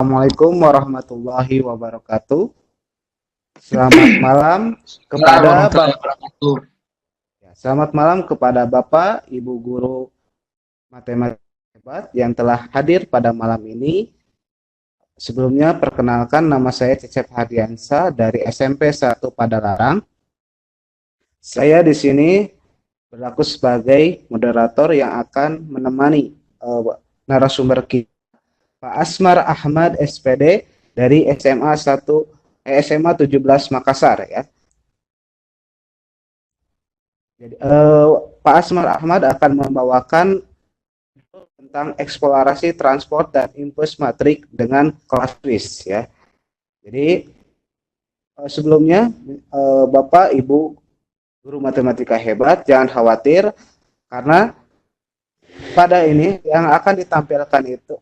Assalamualaikum warahmatullahi wabarakatuh. Selamat malam kepada Warahmatullahi wabarakatuh. selamat malam kepada Bapak, Ibu guru matematika hebat yang telah hadir pada malam ini. Sebelumnya perkenalkan, nama saya Cecep Hardiansa dari SMP 1 Padalarang. Saya di sini berlaku sebagai moderator yang akan menemani narasumber kita, Pak Asmar Ahmad SPD dari SMA 17 Makassar ya. Jadi, Pak Asmar Ahmad akan membawakan tentang eksplorasi transport dan impuls matrik dengan kelas Swiss ya. Jadi sebelumnya Bapak Ibu guru matematika hebat jangan khawatir karena pada ini yang akan ditampilkan itu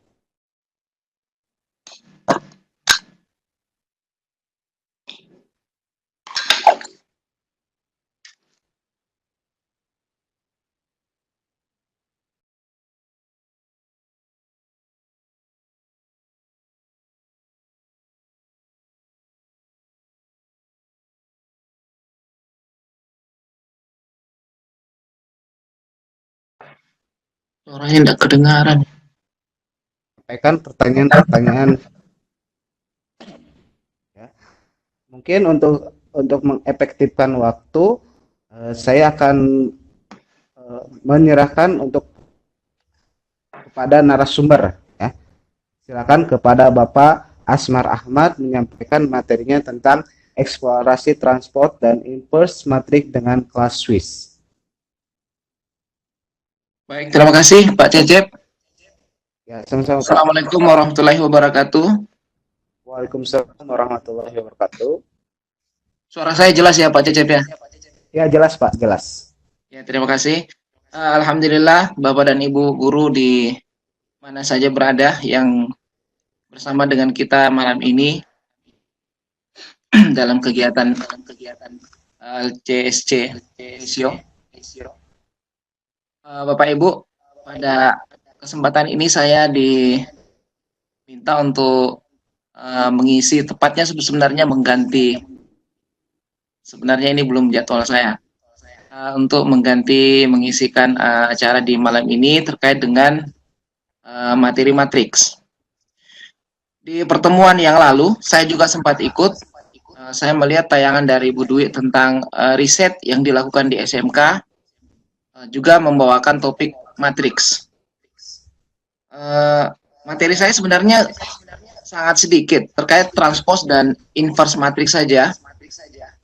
Suaranya tidak kedengaran. sampaikan pertanyaan-pertanyaan ya. Mungkin untuk mengefektifkan waktu saya akan menyerahkan untuk kepada narasumber ya. Silakan kepada Bapak Asmar Ahmad menyampaikan materinya tentang eksplorasi transport dan impuls matrik dengan kelas Swiss. Baik, terima kasih Pak Cecep. Ya, sama-sama Pak. Assalamualaikum warahmatullahi wabarakatuh. Waalaikumsalam warahmatullahi wabarakatuh. Suara saya jelas ya Pak Cecep ya? Ya, jelas Pak, jelas. Ya, terima kasih. Alhamdulillah Bapak dan Ibu guru di mana saja berada yang bersama dengan kita malam ini dalam kegiatan CSC Sio. Bapak Ibu, pada kesempatan ini saya diminta untuk mengisi, tepatnya sebenarnya mengganti, sebenarnya ini belum jadwal saya, untuk mengisikan acara di malam ini terkait dengan materi matriks. Di pertemuan yang lalu saya juga sempat ikut, saya melihat tayangan dari Bu Dwi tentang riset yang dilakukan di SMK, juga membawakan topik matriks. Materi saya sebenarnya sangat sedikit terkait transpose dan inverse matriks saja.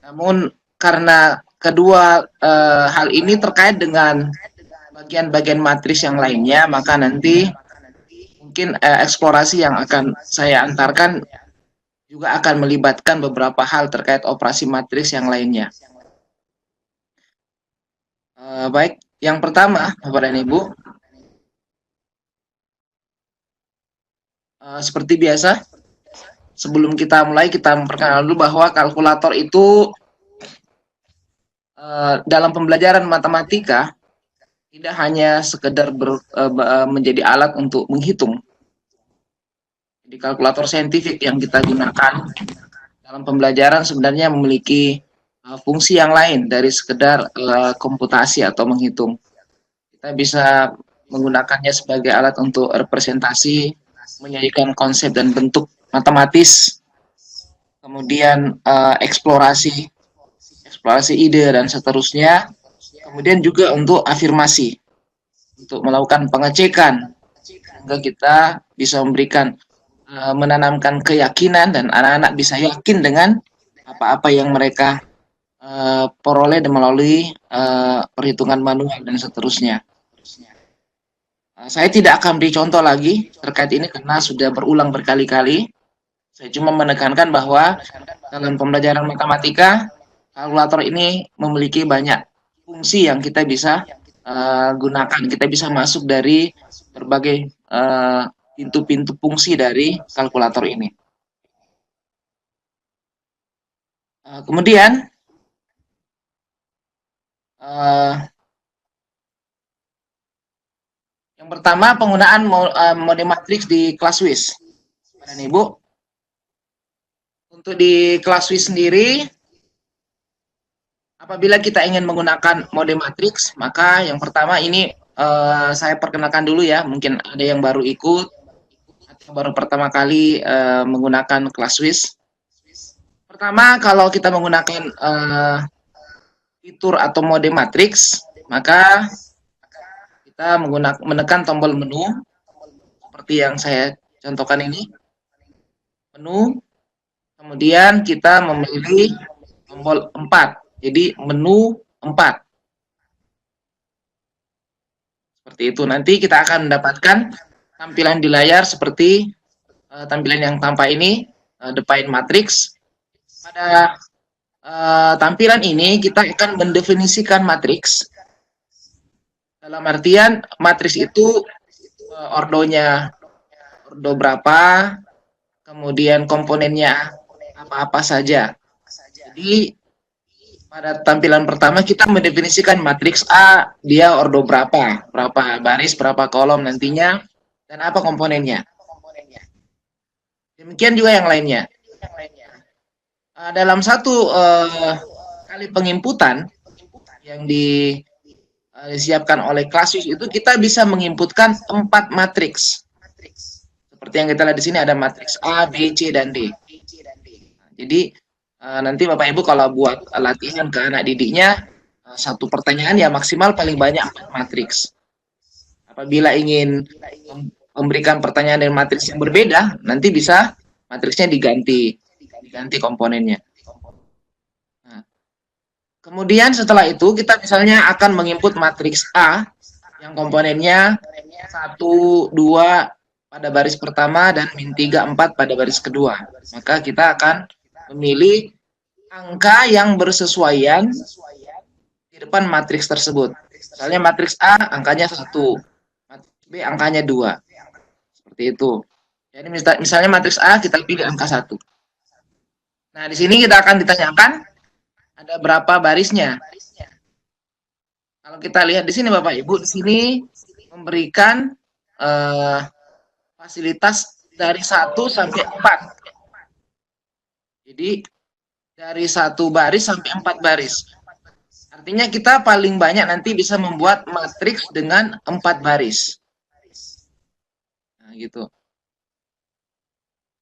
Namun karena kedua hal ini terkait dengan bagian-bagian matriks yang lainnya, maka nanti mungkin eksplorasi yang akan saya antarkan juga akan melibatkan beberapa hal terkait operasi matriks yang lainnya. Baik, yang pertama Bapak dan Ibu, seperti biasa, sebelum kita mulai, kita memperkenalkan dulu bahwa kalkulator itu dalam pembelajaran matematika tidak hanya sekedar menjadi alat untuk menghitung. Di kalkulator saintifik yang kita gunakan dalam pembelajaran sebenarnya memiliki fungsi yang lain dari sekedar komputasi atau menghitung. Kita bisa menggunakannya sebagai alat untuk representasi, menyajikan konsep dan bentuk matematis, kemudian eksplorasi ide dan seterusnya, kemudian juga untuk afirmasi, untuk melakukan pengecekan, sehingga kita bisa memberikan menanamkan keyakinan dan anak-anak bisa yakin dengan apa-apa yang mereka peroleh melalui perhitungan manual dan seterusnya. Saya tidak akan beri contoh lagi terkait ini karena sudah berulang berkali-kali. Saya cuma menekankan bahwa dalam pembelajaran matematika, kalkulator ini memiliki banyak fungsi yang kita bisa gunakan. Kita bisa masuk dari berbagai pintu-pintu fungsi dari kalkulator ini. Kemudian yang pertama, penggunaan mode matriks di kelas Swiss. Dan Ibu, untuk di kelas W sendiri, apabila kita ingin menggunakan mode matriks, maka yang pertama ini saya perkenalkan dulu ya, mungkin ada yang baru ikut atau baru pertama kali menggunakan kelas W. Pertama, kalau kita menggunakan fitur atau mode matriks, maka kita menekan tombol menu seperti yang saya contohkan ini, menu, kemudian kita memilih tombol 4, jadi menu 4. Seperti itu, nanti kita akan mendapatkan tampilan di layar seperti tampilan yang tampak ini, define matrix. Pada tampilan ini kita akan mendefinisikan matriks. Dalam artian matriks itu ordonya ordo berapa, kemudian komponennya apa-apa saja. Jadi pada tampilan pertama kita mendefinisikan matriks A, dia ordo berapa baris, berapa kolom nantinya, dan apa komponennya. Demikian juga yang lainnya. Dalam satu kali penginputan yang disiapkan oleh kelas itu, kita bisa menginputkan 4 matriks. Seperti yang kita lihat di sini ada matriks A, B, C, dan D. Jadi nanti Bapak Ibu kalau buat latihan ke anak didiknya, satu pertanyaan ya maksimal paling banyak 4 matriks. Apabila ingin memberikan pertanyaan dengan matriks yang berbeda, nanti bisa matriksnya diganti komponennya. Kemudian setelah itu kita misalnya akan menginput matriks A yang komponennya 1, 2 pada baris pertama dan min 3, 4 pada baris kedua. Maka kita akan memilih angka yang bersesuaian di depan matriks tersebut. Misalnya matriks A angkanya 1, matriks B angkanya 2. Seperti itu. Jadi misalnya matriks A kita pilih angka 1. Nah, di sini kita akan ditanyakan ada berapa barisnya. Kalau kita lihat di sini Bapak Ibu, di sini memberikan fasilitas dari 1 sampai 4. Jadi dari 1 baris sampai 4 baris. Artinya kita paling banyak nanti bisa membuat matriks dengan 4 baris. Nah, gitu.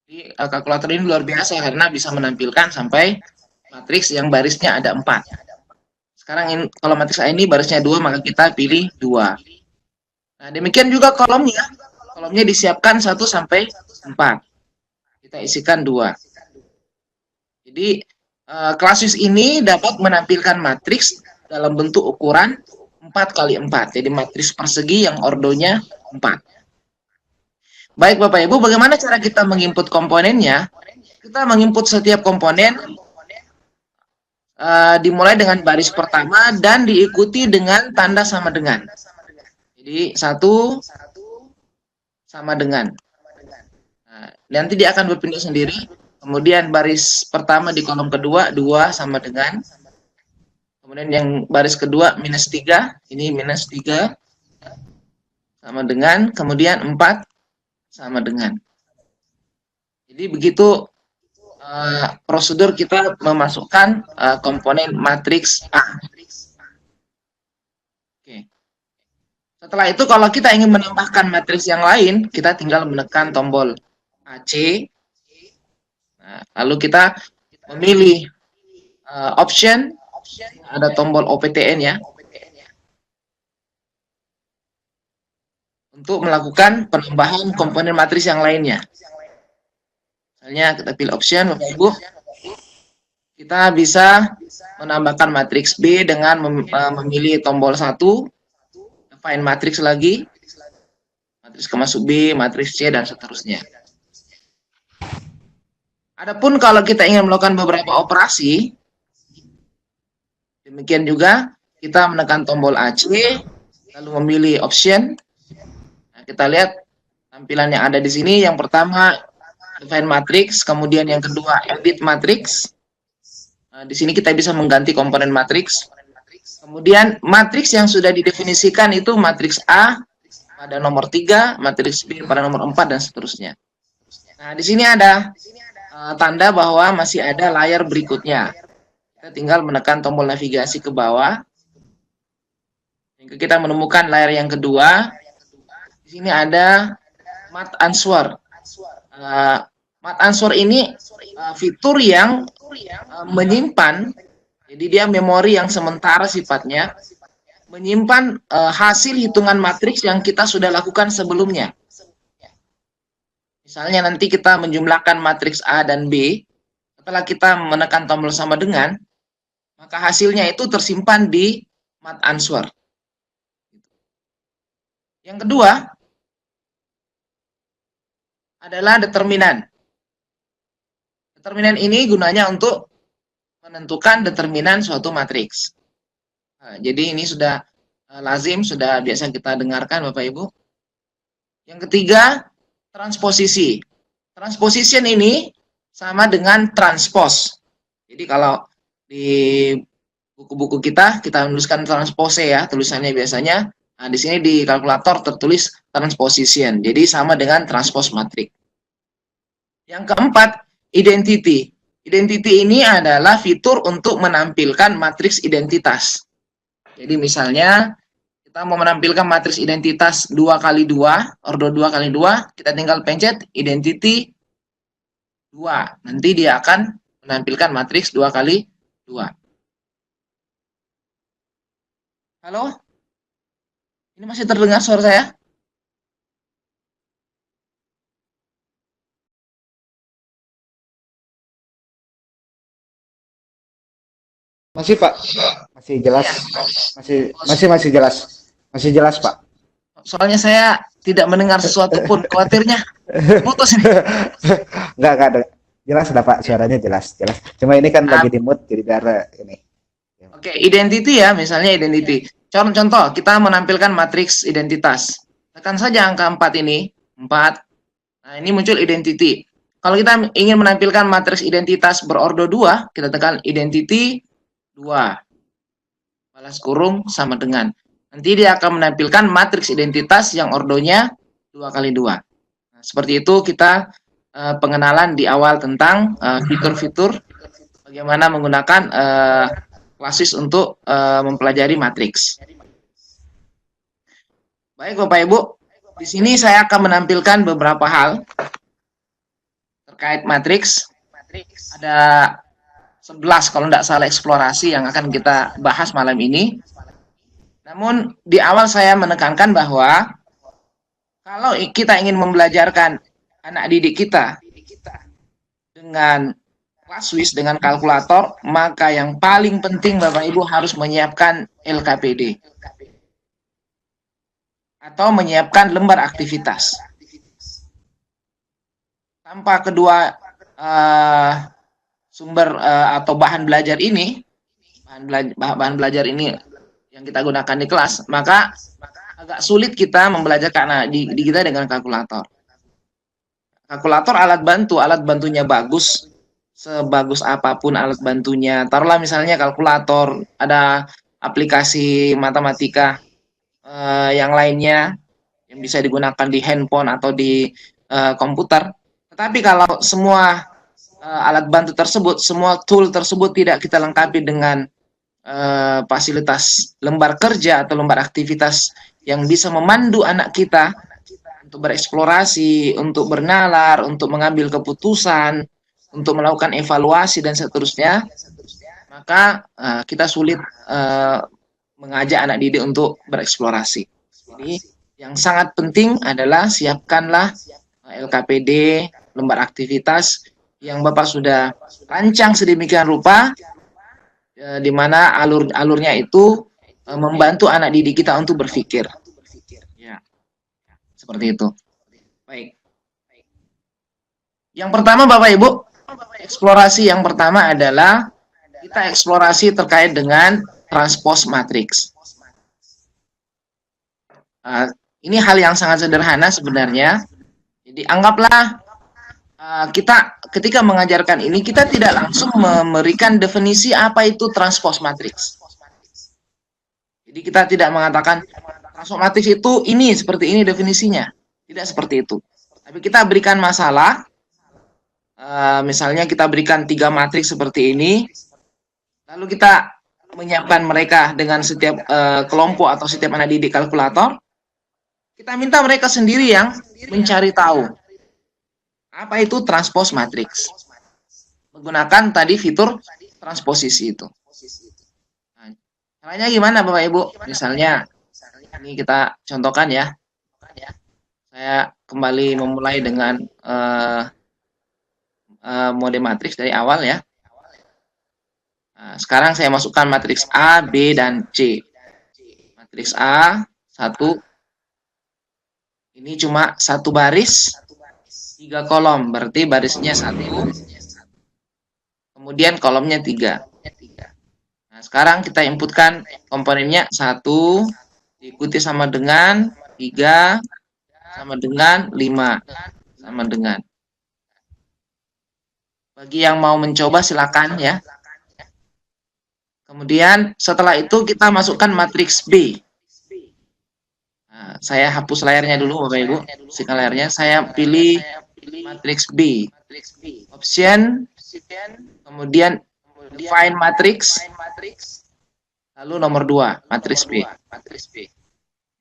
Jadi kalkulator ini luar biasa karena bisa menampilkan sampai matriks yang barisnya ada 4. Sekarang ini, kalau matriks A ini barisnya 2, maka kita pilih 2. Nah, demikian juga kolomnya. Kolomnya disiapkan 1 sampai 4. Kita isikan 2. Jadi, klasis ini dapat menampilkan matriks dalam bentuk ukuran 4x4. Jadi, matriks persegi yang ordonya 4. Baik Bapak Ibu, bagaimana cara kita menginput komponennya? Kita menginput setiap komponen dimulai dengan baris pertama dan diikuti dengan tanda sama dengan. Jadi 1 sama dengan. Nah, nanti dia akan berpindah sendiri. Kemudian baris pertama di kolom kedua 2 sama dengan. Kemudian yang baris kedua minus 3, ini minus 3 sama dengan. Kemudian 4 sama dengan. Jadi begitu prosedur kita memasukkan komponen matriks A. Oke. Setelah itu kalau kita ingin menambahkan matriks yang lain, kita tinggal menekan tombol AC. Nah, lalu kita memilih option, ada tombol OPTN ya, untuk melakukan penambahan komponen matriks yang lainnya. Misalnya kita pilih option, Bapak Ibu, kita bisa menambahkan matriks B dengan memilih tombol 1, define matriks lagi, matriks kemasuk B, matriks C, dan seterusnya. Adapun kalau kita ingin melakukan beberapa operasi, demikian juga kita menekan tombol AC, lalu memilih option. Kita lihat tampilan yang ada di sini. Yang pertama define matrix, kemudian yang kedua edit matrix. Di sini kita bisa mengganti komponen matrix. Kemudian matrix yang sudah didefinisikan itu matrix A pada nomor 3, matrix B pada nomor 4 dan seterusnya. Nah, Nah, di sini ada tanda bahwa masih ada layar berikutnya. Kita tinggal menekan tombol navigasi ke bawah. Hingga kita menemukan layar yang kedua. Di sini ada Mat Answer. Mat Answer ini fitur yang menyimpan, jadi dia memori yang sementara sifatnya, menyimpan hasil hitungan matriks yang kita sudah lakukan sebelumnya. Misalnya nanti kita menjumlahkan matriks A dan B, setelah kita menekan tombol sama dengan, maka hasilnya itu tersimpan di Mat Answer. Yang kedua adalah determinan. Determinan ini gunanya untuk menentukan determinan suatu matriks. Nah, jadi ini sudah lazim, sudah biasa kita dengarkan Bapak Ibu. Yang ketiga, transposisi. Transposition ini sama dengan transpose. Jadi kalau di buku-buku kita menuliskan transpose ya, tulisannya biasanya. Nah, di sini di kalkulator tertulis transposition. Jadi sama dengan transpose matrix. Yang keempat, identity. Identity ini adalah fitur untuk menampilkan matriks identitas. Jadi misalnya kita mau menampilkan matriks identitas 2x2, ordo 2x2, kita tinggal pencet identity 2. Nanti dia akan menampilkan matriks 2x2. Halo? Ini masih terdengar suara saya? Masih Pak, masih jelas, masih jelas, masih jelas Pak. Soalnya saya tidak mendengar sesuatu pun, khawatirnya putus ini. Enggak ada. Jelas sudah Pak, suaranya jelas. Cuma ini kan lagi di mute jadi biar ini. Oke, identity ya, misalnya identity. Contoh, kita menampilkan matriks identitas. Tekan saja angka 4 ini, 4. Nah, ini muncul identity. Kalau kita ingin menampilkan matriks identitas berordo 2, kita tekan identity 2. Balas kurung sama dengan. Nanti dia akan menampilkan matriks identitas yang ordonya 2x2. Nah, seperti itu kita pengenalan di awal tentang fitur-fitur bagaimana menggunakan klasis untuk mempelajari matriks. Baik Bapak Ibu, di sini saya akan menampilkan beberapa hal terkait matriks. Ada 11 kalau tidak salah eksplorasi yang akan kita bahas malam ini. Namun di awal saya menekankan bahwa kalau kita ingin membelajarkan anak didik kita dengan ClassWiz, dengan kalkulator, maka yang paling penting Bapak Ibu harus menyiapkan LKPD atau menyiapkan lembar aktivitas. Tanpa kedua sumber atau bahan belajar ini, bahan belajar ini yang kita gunakan di kelas, maka agak sulit kita membelajarkan anak didik kita dengan kalkulator. Kalkulator alat bantunya bagus, sebagus apapun alat bantunya. Taruhlah misalnya kalkulator, ada aplikasi matematika yang lainnya yang bisa digunakan di handphone atau di komputer. Tetapi kalau semua alat bantu tersebut, semua tool tersebut tidak kita lengkapi dengan fasilitas lembar kerja atau lembar aktivitas yang bisa memandu anak kita untuk bereksplorasi, untuk bernalar, untuk mengambil keputusan, untuk melakukan evaluasi dan seterusnya, maka kita sulit mengajak anak didik untuk bereksplorasi. Jadi yang sangat penting adalah siapkanlah LKPD, lembar aktivitas yang Bapak sudah rancang sedemikian rupa, di mana alurnya itu membantu anak didik kita untuk berpikir. Ya, seperti itu. Baik. Yang pertama Bapak Ibu, eksplorasi yang pertama adalah kita eksplorasi terkait dengan transpose matrix. Ini hal yang sangat sederhana sebenarnya. Jadi anggaplah kita ketika mengajarkan ini, kita tidak langsung memberikan definisi apa itu transpose matrix. Jadi kita tidak mengatakan transpose matrix itu ini seperti ini definisinya. Tidak seperti itu. Tapi kita berikan masalah, misalnya kita berikan 3 matriks seperti ini, lalu kita menyiapkan mereka dengan setiap kelompok atau setiap anak didik kalkulator, kita minta mereka sendiri yang mencari tahu apa itu transpose matriks menggunakan tadi fitur transposisi itu. Nah, caranya gimana Bapak Ibu? Misalnya ini kita contohkan ya. Saya kembali memulai dengan mode matriks dari awal ya. Nah, sekarang saya masukkan matriks A, B, dan C. Matriks A, 1. Ini cuma 1 baris, 3 kolom. Berarti barisnya 1. Kemudian kolomnya 3. Nah, sekarang kita inputkan komponennya 1, diikuti sama dengan 3, sama dengan 5, sama dengan. Bagi yang mau mencoba silakan ya. Kemudian setelah itu kita masukkan matriks B. Nah, saya hapus layarnya dulu Bapak Ibu. Sikan layarnya. Saya pilih matriks B. Option. Kemudian define matrix. Lalu nomor 2, matriks B.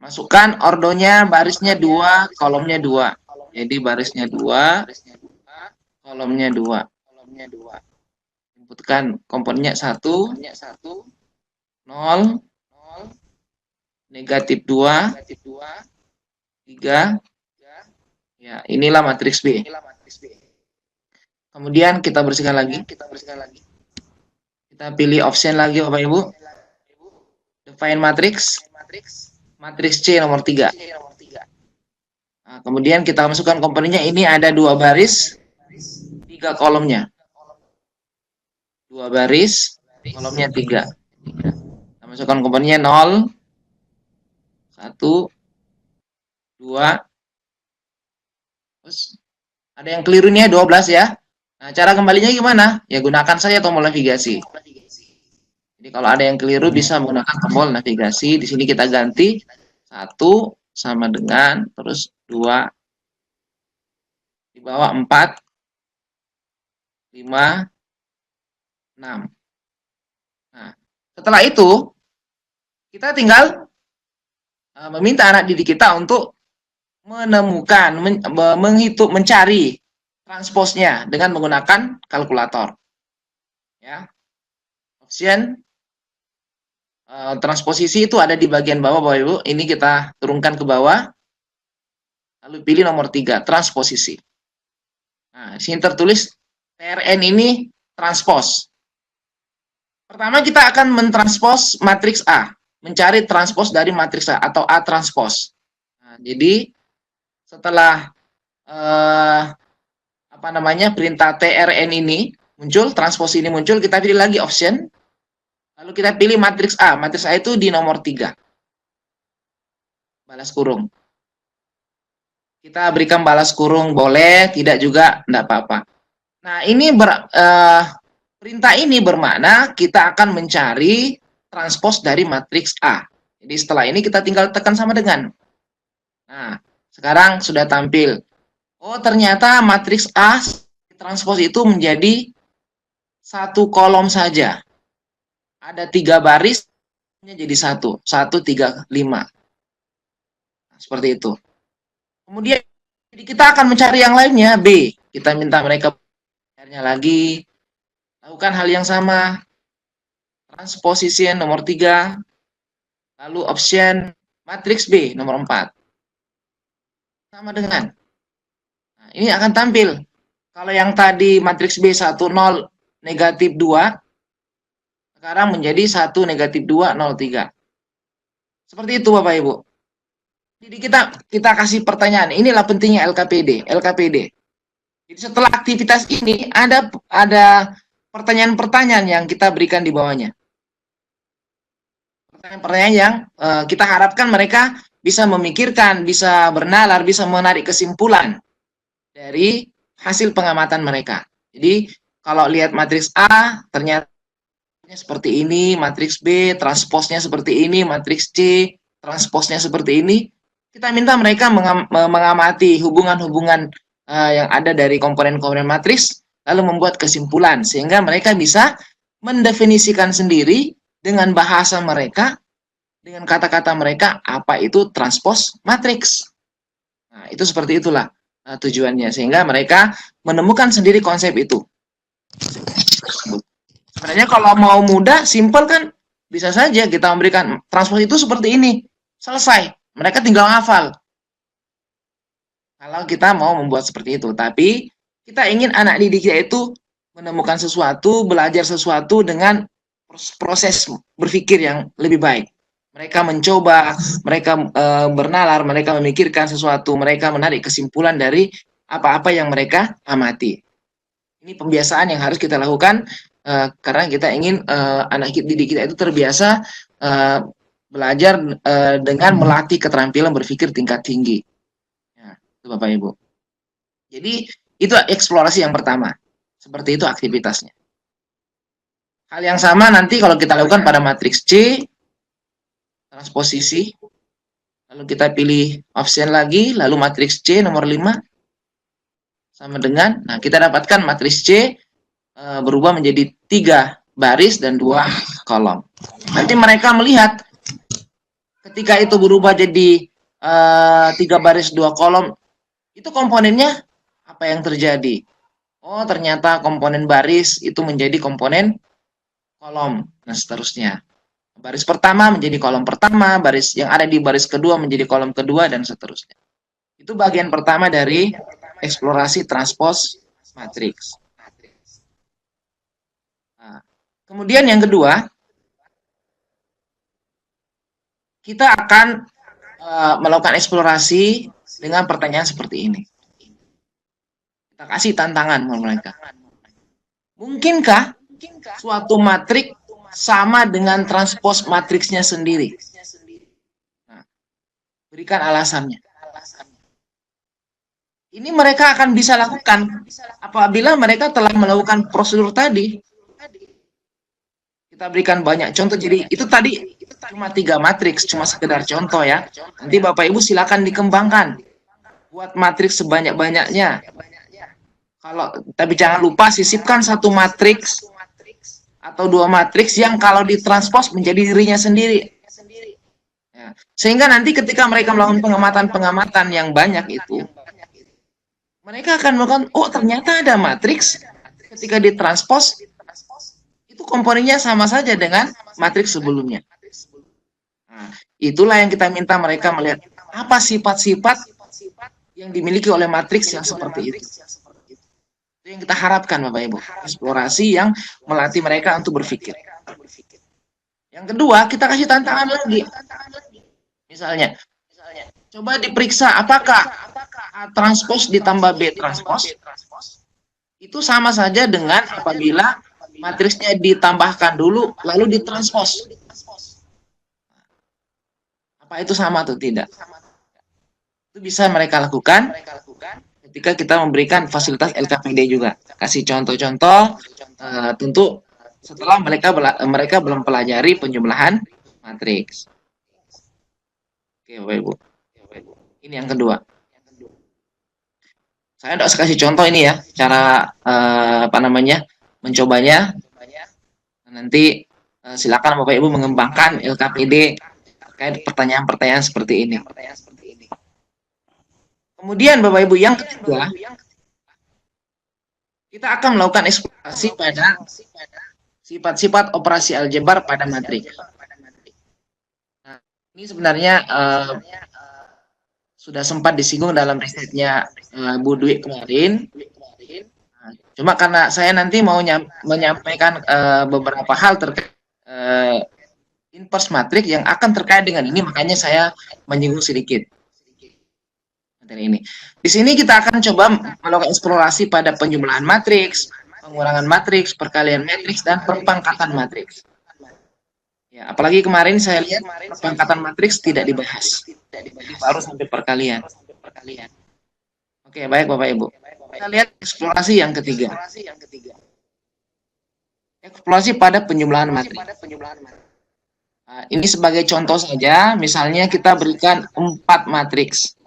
Masukkan ordonya, barisnya 2, kolomnya 2. Jadi barisnya 2, kolomnya 2. Inputkan komponennya 1, 0, negatif 2, 3. Ya, inilah matriks B. Kemudian kita bersihkan lagi. Kita pilih option lagi Bapak Ibu. Define matrix. Matriks C nomor 3. Nah, kemudian kita masukkan komponennya, ini ada 2 baris, 3 kolomnya. 2 baris, kolomnya 3. Kita masukkan komponennya 0, 1, 2. Terus ada yang keliru nih 12 ya. Nah, cara kembalinya gimana? Ya gunakan saja tombol navigasi. Jadi kalau ada yang keliru bisa menggunakan tombol navigasi. Di sini kita ganti 1 sama dengan, terus 2, di bawah 4, 5, 6. Nah, setelah itu kita tinggal meminta anak didik kita untuk menemukan, menghitung, mencari transposnya dengan menggunakan kalkulator. Ya. Option transposisi itu ada di bagian bawah Bapak Ibu. Ini kita turunkan ke bawah. Lalu pilih nomor 3, transposisi. Nah, di sini tertulis TRN ini transpose. Pertama kita akan mentranspos matriks A, mencari transpos dari matriks A atau A transpose. Nah, jadi setelah perintah TRN ini muncul, transpos ini muncul, kita pilih lagi option, lalu kita pilih matriks A. Matriks A itu di nomor 3, balas kurung. Kita berikan balas kurung, boleh, tidak juga, tidak apa-apa. Nah, ini perintah ini bermakna kita akan mencari transpos dari matriks A. Jadi setelah ini kita tinggal tekan sama dengan. Nah, sekarang sudah tampil. Oh, ternyata matriks A transpos itu menjadi 1 kolom saja. Ada 3 baris, jadi 1, 1, 3, 5. Nah, seperti itu. Kemudian kita akan mencari yang lainnya, B. Kita minta mereka mencarinya lagi. Lakukan hal yang sama. Transposisi nomor 3. Lalu option matriks B nomor 4. Sama dengan. Nah, ini akan tampil. Kalau yang tadi matriks B 1, 0, negatif 2, sekarang menjadi 1, negatif 2, 0, 3. Seperti itu Bapak Ibu. Jadi kita kasih pertanyaan. Inilah pentingnya LKPD. Jadi setelah aktivitas ini ada pertanyaan-pertanyaan yang kita berikan di bawahnya. Pertanyaan-pertanyaan yang kita harapkan mereka bisa memikirkan, bisa bernalar, bisa menarik kesimpulan dari hasil pengamatan mereka. Jadi kalau lihat matriks A, ternyata seperti ini, matriks B, transposnya seperti ini, matriks C, transposnya seperti ini. Kita minta mereka mengamati hubungan-hubungan yang ada dari komponen-komponen matriks lalu membuat kesimpulan, sehingga mereka bisa mendefinisikan sendiri dengan bahasa mereka, dengan kata-kata mereka, apa itu transpose matriks. Nah, itu seperti itulah tujuannya, sehingga mereka menemukan sendiri konsep itu. Sebenarnya kalau mau mudah, simpel kan, bisa saja kita memberikan transpose itu seperti ini, selesai. Mereka tinggal hafal. Kalau kita mau membuat seperti itu, tapi kita ingin anak didik kita itu menemukan sesuatu, belajar sesuatu dengan proses berpikir yang lebih baik. Mereka mencoba, mereka bernalar, mereka memikirkan sesuatu, mereka menarik kesimpulan dari apa-apa yang mereka amati. Ini pembiasaan yang harus kita lakukan karena kita ingin anak didik kita itu terbiasa belajar dengan melatih keterampilan berpikir tingkat tinggi. Ya, itu Bapak Ibu. Jadi itu eksplorasi yang pertama. Seperti itu aktivitasnya. Hal yang sama nanti kalau kita lakukan pada matriks C, transposisi, lalu kita pilih option lagi, lalu matriks C nomor 5, sama dengan, nah kita dapatkan matriks C berubah menjadi 3 baris dan 2 kolom. Nanti mereka melihat, ketika itu berubah jadi 3 baris 2 kolom, itu komponennya apa yang terjadi? Oh, ternyata komponen baris itu menjadi komponen kolom, dan seterusnya. Baris pertama menjadi kolom pertama, baris yang ada di baris kedua menjadi kolom kedua, dan seterusnya. Itu bagian pertama dari eksplorasi transpose matriks. Nah, kemudian yang kedua, kita akan melakukan eksplorasi dengan pertanyaan seperti ini. Kita kasih tantangan mereka. Mungkinkah suatu matrik sama dengan transpose matriksnya sendiri? Nah, berikan alasannya. Ini mereka akan bisa lakukan apabila mereka telah melakukan prosedur tadi. Kita berikan banyak contoh. Jadi itu tadi cuma 3 matriks, cuma sekedar contoh ya. Nanti Bapak Ibu silakan dikembangkan. Buat matriks sebanyak-banyaknya. Tapi jangan lupa sisipkan 1 matriks atau 2 matriks yang kalau ditranspos menjadi dirinya sendiri. Ya. Sehingga nanti ketika mereka melakukan pengamatan-pengamatan yang banyak itu, mereka akan melakukan, oh ternyata ada matriks ketika ditranspos, itu komponennya sama saja dengan matriks sebelumnya. Nah, itulah yang kita minta mereka melihat, apa sifat-sifat yang dimiliki oleh matriks yang seperti itu. Itu yang kita harapkan Bapak Ibu, eksplorasi yang melatih mereka untuk berpikir. Yang kedua, kita kasih tantangan lagi. Misalnya, coba diperiksa apakah A transpose ditambah B transpose itu sama saja dengan apabila matriksnya ditambahkan dulu lalu ditranspos. Apa itu sama atau tidak? Itu bisa mereka lakukan ketika kita memberikan fasilitas LKPD juga. Kasih contoh-contoh, tentu setelah mereka belum pelajari penjumlahan matriks. Oke, Bapak Ibu. Ini yang kedua. Saya tidak kasih contoh ini ya, cara mencobanya. Nanti silakan Bapak Ibu mengembangkan LKPD terkait pertanyaan-pertanyaan seperti ini. Kemudian Bapak Ibu yang ketiga, kita akan melakukan eksplorasi pada sifat-sifat operasi aljabar pada matriks. Nah, ini sebenarnya sudah sempat disinggung dalam risetnya Bu Dwi kemarin. Cuma karena saya nanti mau menyampaikan beberapa hal terkait inverse matriks yang akan terkait dengan ini, makanya saya menyinggung sedikit materi ini. Di sini kita akan coba melakukan eksplorasi pada penjumlahan matriks, pengurangan matriks, perkalian matriks, dan perpangkatan matriks. Ya, apalagi kemarin saya lihat perpangkatan matriks tidak dibahas, baru sampai perkalian. Oke, baik Bapak Ibu. Kita lihat eksplorasi yang ketiga. Eksplorasi pada penjumlahan matriks. Nah, ini sebagai contoh saja, misalnya kita berikan 4 matriks.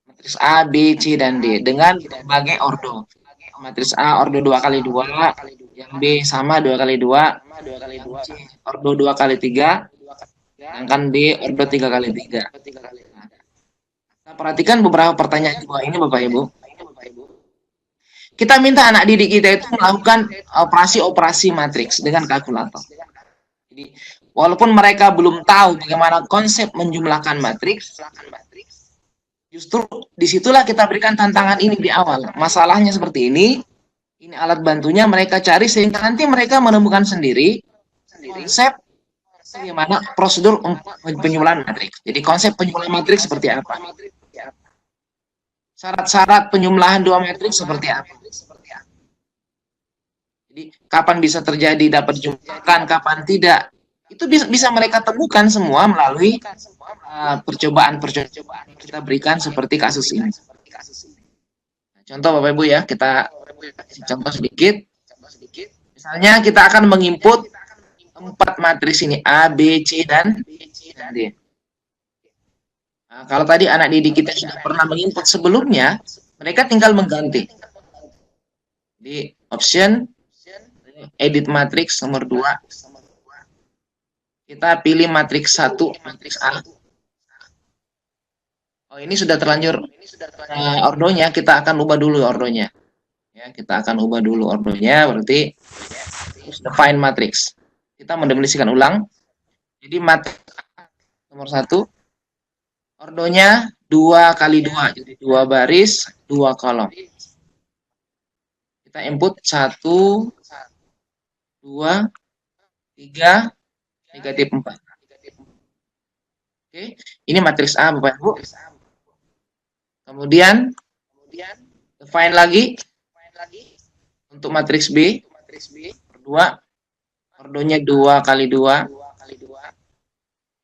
Matriks A, B, C, dan D dengan berbagai ordo. matriks A ordo 2 kali 2, yang B sama 2 kali 2, yang C ordo 2 kali 3, sedangkan D ordo 3 kali 3. Nah, perhatikan beberapa pertanyaan di bawah ini Bapak Ibu. Kita minta anak didik kita itu melakukan operasi-operasi matriks dengan kalkulator. Jadi, walaupun mereka belum tahu bagaimana konsep menjumlahkan matriks, justru disitulah kita berikan tantangan ini di awal. Masalahnya seperti ini alat bantunya mereka cari sehingga nanti mereka menemukan sendiri konsep bagaimana prosedur penjumlahan matriks. Jadi konsep penjumlahan matriks seperti apa? Syarat-syarat penjumlahan dua matriks seperti apa? Jadi kapan bisa terjadi dapat dijumlahkan, kapan tidak? Itu bisa mereka temukan semua melalui percobaan-percobaan yang kita berikan seperti kasus ini. Contoh Bapak Ibu ya, kita contoh sedikit. Misalnya kita akan menginput 4 matriks ini A, B, C, dan D. Nah, kalau tadi anak didik kita sudah pernah menginput sebelumnya, mereka tinggal mengganti. Di option edit matriks nomor 2. Kita pilih matriks 1, matriks A. Oh, ini sudah terlanjur ordonya, kita akan ubah dulu ordonya. Ya, kita akan ubah dulu ordonya, berarti define matrix. Kita mendefinisikan ulang. Jadi matriks nomor 1 ordonya 2 kali 2, jadi 2 baris, 2 kolom. Kita input 1, 2, 3, negatif 4. Oke, ini matriks A Bapak Ibu. Kemudian define lagi untuk matriks B, 2, ordonya 2 kali 2,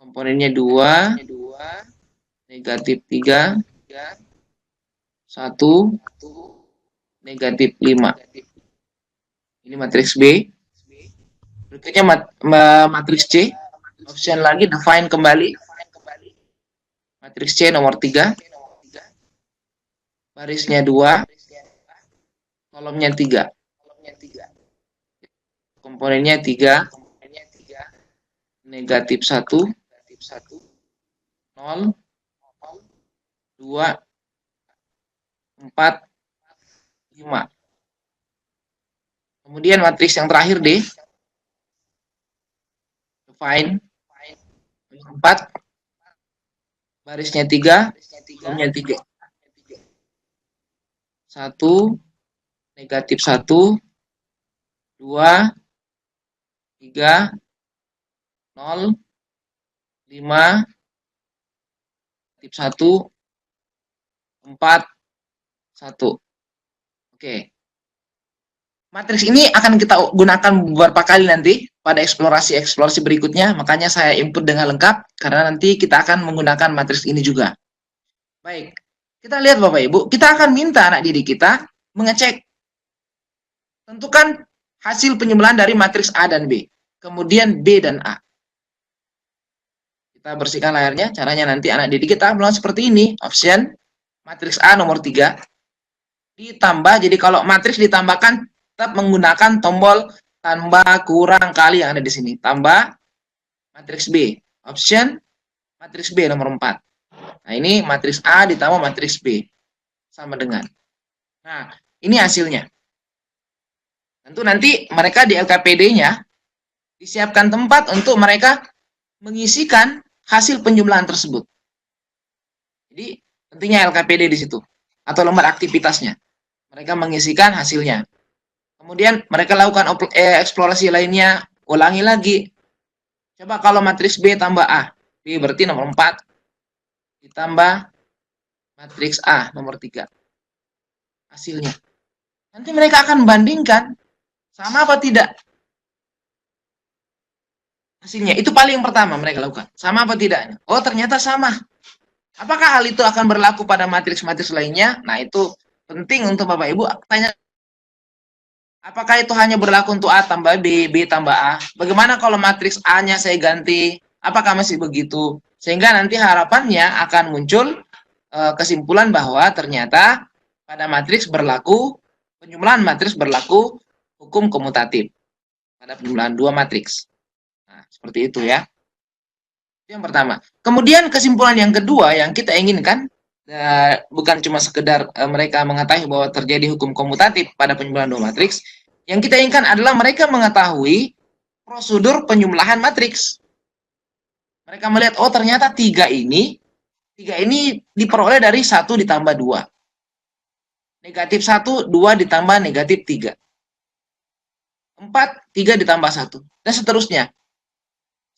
komponennya 2, negatif 3, 1, negatif 5. Ini matriks B. Berikutnya matriks C. Option lagi, define kembali. Matriks C nomor 3. Barisnya 2. Kolomnya 3. Komponennya 3. Negatif 1. 0. 2, 4, 5. Kemudian matriks yang terakhir D. Define 4. Barisnya 3, kolomnya 3. 1, negatif 1, 2, 3, 0, 5, negatif 1, 4, 1. Oke. Matriks ini akan kita gunakan beberapa kali nanti pada eksplorasi berikutnya, makanya saya input dengan lengkap, karena nanti kita akan menggunakan matriks ini juga. Baik, kita lihat Bapak Ibu, kita akan minta anak didik kita mengecek. Tentukan hasil penjumlahan dari matriks A dan B, kemudian B dan A. Kita bersihkan layarnya, caranya nanti anak didik kita melakukan seperti ini, option matriks A nomor 3, ditambah, jadi kalau matriks ditambahkan, tetap menggunakan tombol tambah, kurang, kali yang ada di sini. Tambah matriks B, option matriks B nomor 4. Nah, ini matriks A ditambah matriks B, sama dengan. Nah, ini hasilnya. Tentu nanti mereka di LKPD-nya, disiapkan tempat untuk mereka mengisikan hasil penjumlahan tersebut. Jadi, pentingnya LKPD di situ atau lembar aktivitasnya. Mereka mengisikan hasilnya. Kemudian mereka lakukan eksplorasi lainnya, ulangi lagi. Coba kalau matriks B tambah A, B berarti nomor 4 ditambah matriks A nomor 3. Hasilnya. Nanti mereka akan bandingkan sama apa tidak. Hasilnya itu paling pertama mereka lakukan. Sama apa tidaknya? Oh, ternyata sama. Apakah hal itu akan berlaku pada matriks-matriks lainnya? Nah, itu penting untuk Bapak Ibu tanya. Apakah itu hanya berlaku untuk A tambah B, B tambah A? Bagaimana kalau matriks A-nya saya ganti? Apakah masih begitu? Sehingga nanti harapannya akan muncul kesimpulan bahwa ternyata pada matriks berlaku penjumlahan matriks berlaku hukum komutatif pada penjumlahan dua matriks. Nah, seperti itu ya. Itu yang pertama. Kemudian kesimpulan yang kedua yang kita inginkan, bukan cuma sekedar mereka mengetahui bahwa terjadi hukum komutatif pada penjumlahan dua matriks, yang kita inginkan adalah mereka mengetahui prosedur penjumlahan matriks. Mereka melihat, oh ternyata tiga ini diperoleh dari 1 ditambah 2. Negatif 1, 2 ditambah negatif 3. 4, 3 ditambah 1. Dan seterusnya.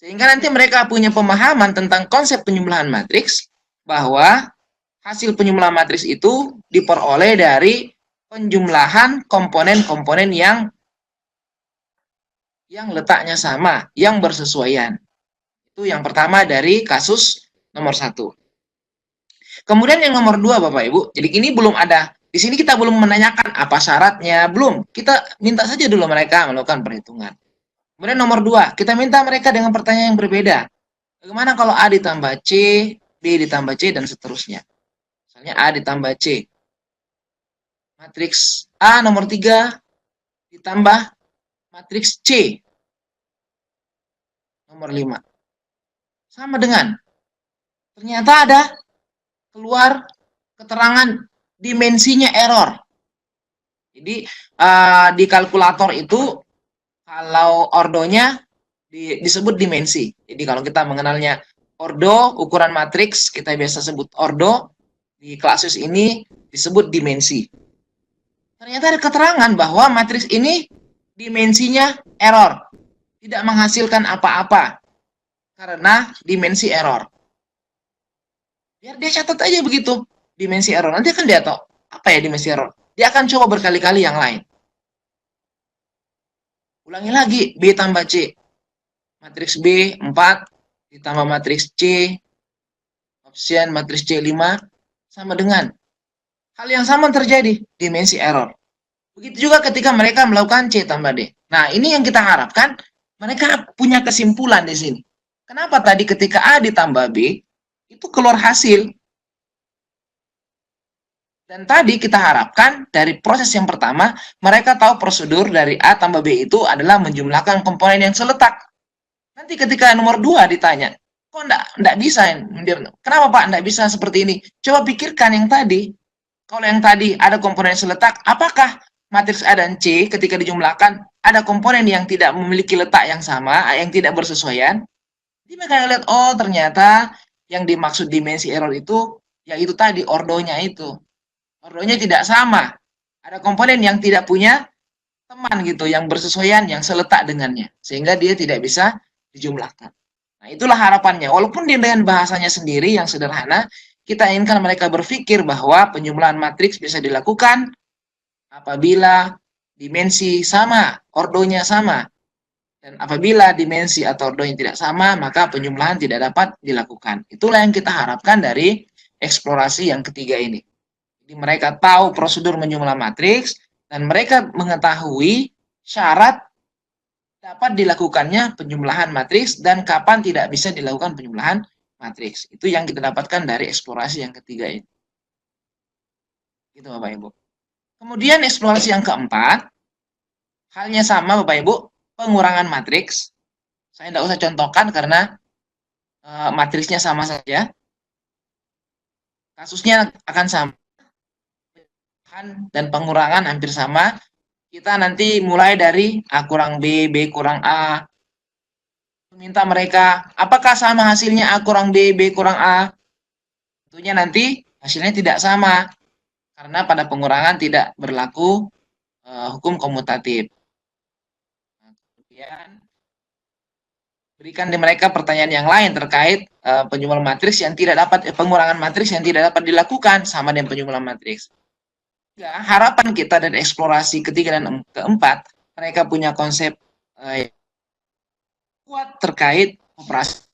Sehingga nanti mereka punya pemahaman tentang konsep penjumlahan matriks, bahwa hasil penjumlahan matriks itu diperoleh dari penjumlahan komponen-komponen yang letaknya sama, yang bersesuaian. Itu yang pertama dari kasus nomor 1. Kemudian yang nomor 2, Bapak Ibu, jadi ini belum ada, di sini kita belum menanyakan apa syaratnya, belum. Kita minta saja dulu mereka melakukan perhitungan. Kemudian nomor 2, kita minta mereka dengan pertanyaan yang berbeda. Bagaimana kalau A ditambah C, B ditambah C, dan seterusnya. Misalnya A ditambah C. Matriks A nomor 3 ditambah matriks C nomor 5. Sama dengan, ternyata ada keluar keterangan dimensinya error. Jadi di kalkulator itu kalau ordonya disebut dimensi. Jadi kalau kita mengenalnya ordo, ukuran matriks, kita biasa sebut ordo. Di kasus ini disebut dimensi. Ternyata ada keterangan bahwa matriks ini dimensinya error. Tidak menghasilkan apa-apa. Karena dimensi error. Biar dia catat aja begitu. Dimensi error. Nanti akan dia tahu apa ya dimensi error. Dia akan coba berkali-kali yang lain. Ulangi lagi, B tambah C. Matriks B 4 ditambah matriks C, option matriks C 5, sama dengan. Hal yang sama terjadi, dimensi error. Begitu juga ketika mereka melakukan C tambah D. Nah, ini yang kita harapkan, mereka punya kesimpulan di sini. Kenapa tadi ketika A ditambah B, itu keluar hasil. Dan tadi kita harapkan dari proses yang pertama, mereka tahu prosedur dari A tambah B itu adalah menjumlahkan komponen yang seletak. Nanti ketika nomor 2 ditanya, kok enggak bisa? Kenapa Pak enggak bisa seperti ini? Coba pikirkan yang tadi. Kalau yang tadi ada komponen seletak, apakah matriks A dan C ketika dijumlahkan ada komponen yang tidak memiliki letak yang sama, yang tidak bersesuaian? Jadi mereka lihat, oh ternyata yang dimaksud dimensi error itu, yaitu tadi ordonya itu. Ordonya tidak sama. Ada komponen yang tidak punya teman gitu, yang bersesuaian, yang seletak dengannya. Sehingga dia tidak bisa dijumlahkan. Nah, itulah harapannya. Walaupun dengan bahasanya sendiri yang sederhana, kita inginkan mereka berpikir bahwa penjumlahan matriks bisa dilakukan apabila dimensi sama, ordonya sama. Dan apabila dimensi atau ordonya tidak sama, maka penjumlahan tidak dapat dilakukan. Itulah yang kita harapkan dari eksplorasi yang ketiga ini. Jadi mereka tahu prosedur menjumlah matriks, dan mereka mengetahui syarat dapat dilakukannya penjumlahan matriks dan kapan tidak bisa dilakukan penjumlahan matriks. Itu yang kita dapatkan dari eksplorasi yang ketiga ini. Gitu Bapak Ibu. Kemudian eksplorasi yang keempat, halnya sama Bapak Ibu, pengurangan matriks. Saya tidak usah contohkan karena matriksnya sama saja. Kasusnya akan sama. Dan pengurangan hampir sama. Kita nanti mulai dari A kurang B, B kurang A. Minta mereka, apakah sama hasilnya A kurang B, B kurang A? Tentunya nanti hasilnya tidak sama. Karena pada pengurangan tidak berlaku hukum komutatif. Nah, kemudian berikan di mereka pertanyaan yang lain terkait penjumlahan matriks yang tidak dapat, pengurangan matriks yang tidak dapat dilakukan sama dengan penjumlahan matriks. Ya, harapan kita dari eksplorasi ketiga dan keempat, mereka punya konsep kuat terkait operasi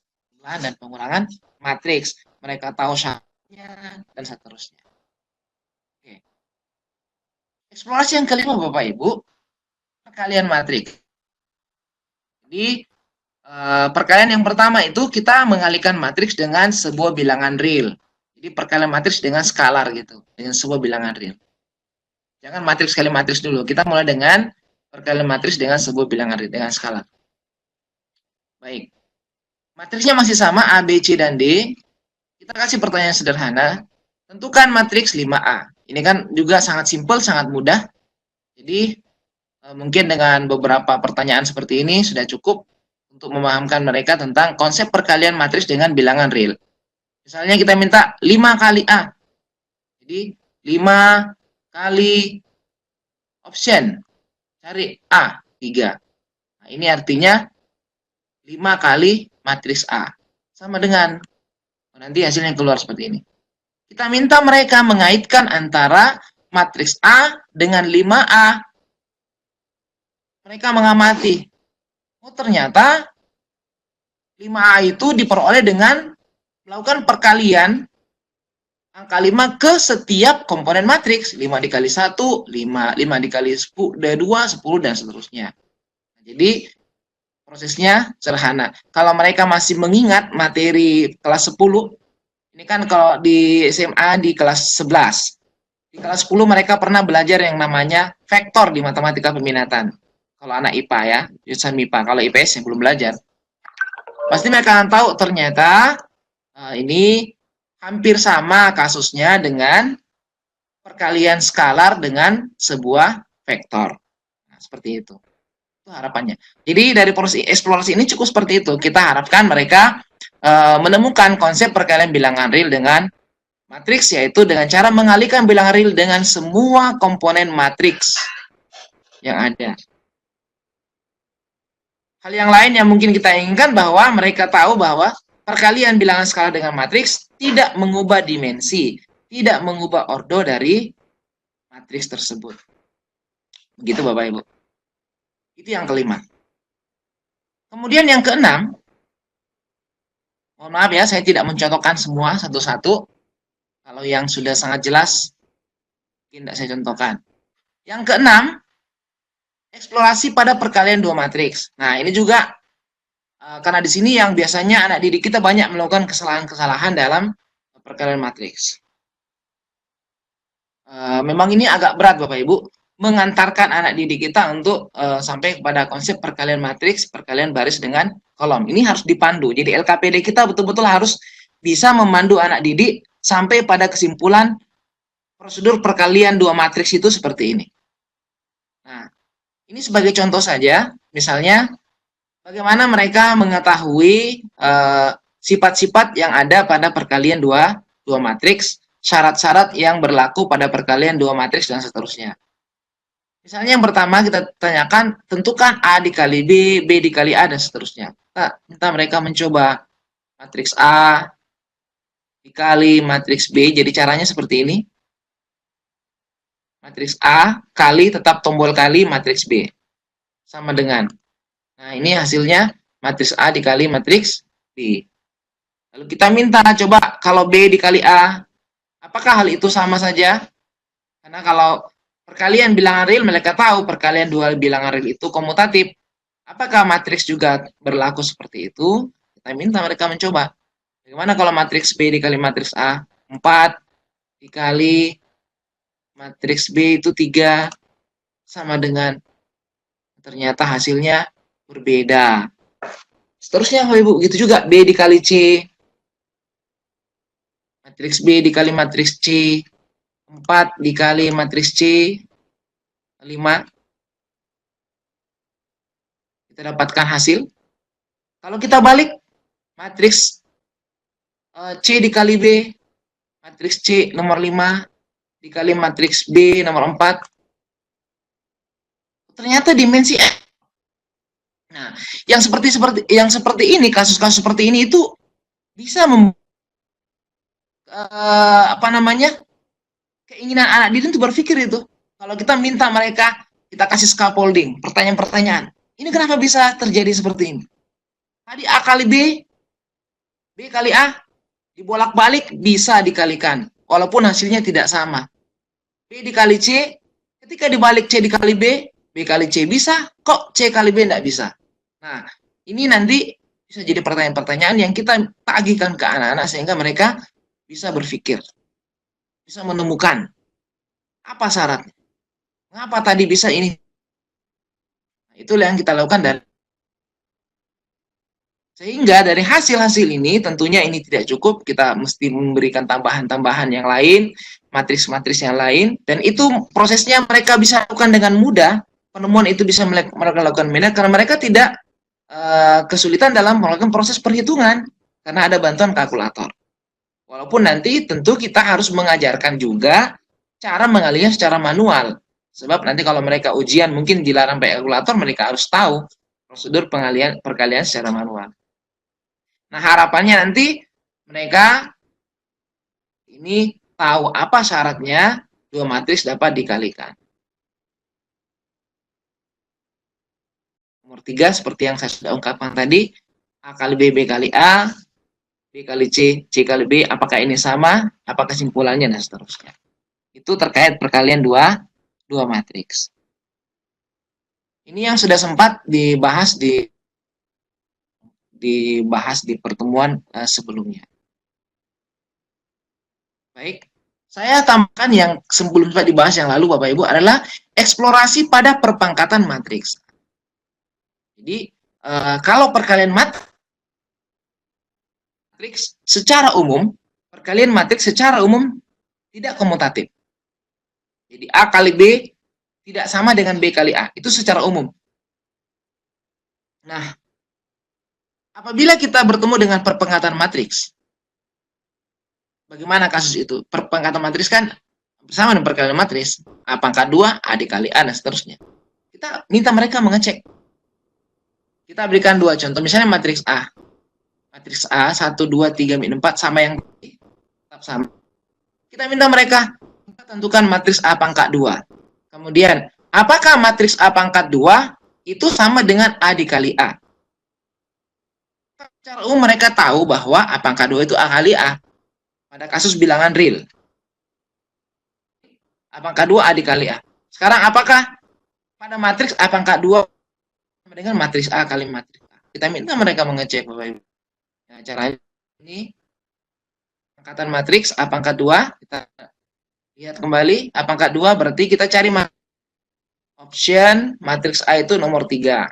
dan pengurangan matriks. Mereka tahu syaratnya dan seterusnya. Oke. Eksplorasi yang kelima Bapak Ibu, perkalian matriks. Jadi perkalian yang pertama itu kita mengalihkan matriks dengan sebuah bilangan real. Jadi perkalian matriks dengan skalar gitu, dengan sebuah bilangan real. Jangan matriks kali matriks dulu. Kita mulai dengan perkalian matriks dengan sebuah bilangan real, dengan skala. Baik. Matriksnya masih sama, A, B, C, dan D. Kita kasih pertanyaan sederhana. Tentukan matriks 5A. Ini kan juga sangat simpel, sangat mudah. Jadi, mungkin dengan beberapa pertanyaan seperti ini sudah cukup untuk memahamkan mereka tentang konsep perkalian matriks dengan bilangan real. Misalnya kita minta 5 kali A. Jadi, 5 kali option. Cari A, 3. Nah, ini artinya 5 kali matriks A. Sama dengan, nanti hasilnya keluar seperti ini. Kita minta mereka mengaitkan antara matriks A dengan 5A. Mereka mengamati. Oh, ternyata 5A itu diperoleh dengan melakukan perkalian angka 5 ke setiap komponen matriks. 5 dikali 1, 5, 5 dikali 10, 2, 10, dan seterusnya. Jadi, prosesnya sederhana. Kalau mereka masih mengingat materi kelas 10, ini kan kalau di SMA di kelas 11. Di kelas 10 mereka pernah belajar yang namanya vektor di matematika peminatan. Kalau anak IPA ya, jurusan MIPA. Kalau IPS yang belum belajar. Pasti mereka akan tahu ternyata ini hampir sama kasusnya dengan perkalian skalar dengan sebuah vektor. Nah, seperti itu. Itu harapannya. Jadi dari proses eksplorasi ini cukup seperti itu. Kita harapkan mereka menemukan konsep perkalian bilangan real dengan matriks, yaitu dengan cara mengalihkan bilangan real dengan semua komponen matriks yang ada. Hal yang lain yang mungkin kita inginkan bahwa mereka tahu bahwa perkalian bilangan skala dengan matriks tidak mengubah dimensi, tidak mengubah ordo dari matriks tersebut. Begitu Bapak Ibu. Itu yang kelima. Kemudian yang keenam, mohon maaf ya, saya tidak mencontohkan semua satu-satu. Kalau yang sudah sangat jelas, tidak saya contohkan. Yang keenam, eksplorasi pada perkalian dua matriks. Nah, ini juga karena di sini yang biasanya anak didik kita banyak melakukan kesalahan-kesalahan dalam perkalian matriks. Memang ini agak berat Bapak Ibu, mengantarkan anak didik kita untuk sampai kepada konsep perkalian matriks, perkalian baris dengan kolom. Ini harus dipandu. Jadi LKPD kita betul-betul harus bisa memandu anak didik sampai pada kesimpulan prosedur perkalian dua matriks itu seperti ini. Nah, ini sebagai contoh saja, misalnya bagaimana mereka mengetahui sifat-sifat yang ada pada perkalian dua matriks, syarat-syarat yang berlaku pada perkalian dua matriks, dan seterusnya. Misalnya yang pertama kita tanyakan, tentukan A dikali B, B dikali A, dan seterusnya. Kita minta mereka mencoba matriks A dikali matriks B. Jadi caranya seperti ini. Matriks A kali, tetap tombol kali, matriks B. Sama dengan. Nah, ini hasilnya matriks A dikali matriks B. Lalu kita minta coba kalau B dikali A, apakah hal itu sama saja? Karena kalau perkalian bilangan real, mereka tahu perkalian dua bilangan real itu komutatif. Apakah matriks juga berlaku seperti itu? Kita minta mereka mencoba. Bagaimana kalau matriks B dikali matriks A? 4 dikali matriks B itu 3 sama dengan, ternyata hasilnya berbeda. Seterusnya Bapak Ibu, gitu juga B dikali C, matriks B dikali matriks C, 4 dikali matriks C, 5. Kita dapatkan hasil. Kalau kita balik, matriks C dikali B, matriks C nomor 5 dikali matriks B nomor 4, ternyata dimensi F. Nah, yang seperti ini, kasus-kasus seperti ini itu bisa keinginan anak didik itu berpikir itu. Kalau kita minta mereka, kita kasih scaffolding, pertanyaan-pertanyaan. Ini kenapa bisa terjadi seperti ini? Tadi A kali B, B kali A, dibolak-balik bisa dikalikan, walaupun hasilnya tidak sama. B dikali C, ketika dibalik C dikali B, B kali C bisa, kok C kali B tidak bisa? Nah, ini nanti bisa jadi pertanyaan-pertanyaan yang kita tagihkan ke anak-anak sehingga mereka bisa berpikir, bisa menemukan apa syaratnya. Mengapa tadi bisa ini? Nah, itulah yang kita lakukan dan sehingga dari hasil-hasil ini tentunya ini tidak cukup, kita mesti memberikan tambahan-tambahan yang lain, matriks-matriks yang lain, dan itu prosesnya mereka bisa lakukan dengan mudah. Penemuan itu bisa mereka lakukan mudah karena mereka tidak kesulitan dalam melakukan proses perhitungan karena ada bantuan kalkulator. Walaupun nanti tentu kita harus mengajarkan juga cara mengalinya secara manual. Sebab nanti kalau mereka ujian mungkin dilarang pakai kalkulator, mereka harus tahu prosedur perkalian secara manual. Nah, harapannya nanti mereka ini tahu apa syaratnya dua matriks dapat dikalikan. Nomor 3, seperti yang saya sudah ungkapkan tadi, A kali B, B kali A, B kali C, C kali B, apakah ini sama, apa kesimpulannya, dan seterusnya. Itu terkait perkalian dua matriks. Ini yang sudah sempat dibahas di pertemuan sebelumnya. Baik, saya tambahkan yang sebelum sempat dibahas yang lalu, Bapak Ibu, adalah eksplorasi pada perpangkatan matriks. Jadi, kalau perkalian matriks secara umum, perkalian matriks secara umum tidak komutatif. Jadi, A kali B tidak sama dengan B kali A. Itu secara umum. Nah, apabila kita bertemu dengan perpangkatan matriks, bagaimana kasus itu? Perpangkatan matriks kan bersama dengan perkalian matriks. A pangkat 2, A dikali A, dan seterusnya. Kita minta mereka mengecek. Kita berikan dua contoh. Misalnya matriks A. Matriks A, 1, 2, 3, 4, sama yang B. Tetap sama. Kita minta mereka tentukan matriks A pangkat 2. Kemudian, apakah matriks A pangkat 2 itu sama dengan A dikali A? Secara umum mereka tahu bahwa A pangkat 2 itu A kali A. Pada kasus bilangan real. A pangkat 2 A dikali A. Sekarang apakah pada matriks A pangkat 2 sama dengan matriks A kali matriks A? Kita minta mereka mengecek, Bapak Ibu. Nah, caranya ini pangkatan matriks A pangkat 2, kita lihat kembali. A pangkat 2 berarti kita cari option matriks A itu nomor 3.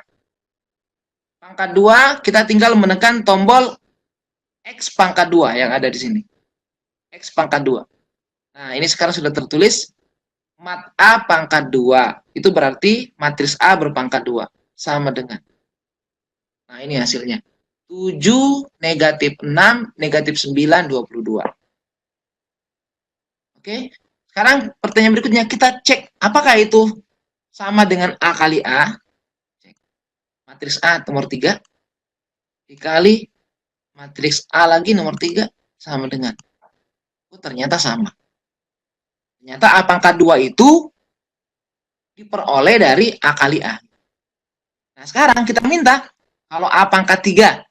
Pangkat 2, kita tinggal menekan tombol X pangkat 2 yang ada di sini. X pangkat 2. Nah, ini sekarang sudah tertulis mat A pangkat 2. Itu berarti matriks A berpangkat 2. Sama dengan. Nah, ini hasilnya. 7, negatif 6, negatif 9, 22. Oke. Sekarang pertanyaan berikutnya, kita cek apakah itu sama dengan A kali A. Matriks A nomor 3 dikali matriks A lagi nomor 3 sama dengan. Oh, ternyata sama. Ternyata A pangkat 2 itu diperoleh dari A kali A. Nah, sekarang kita minta kalau A pangkat 3,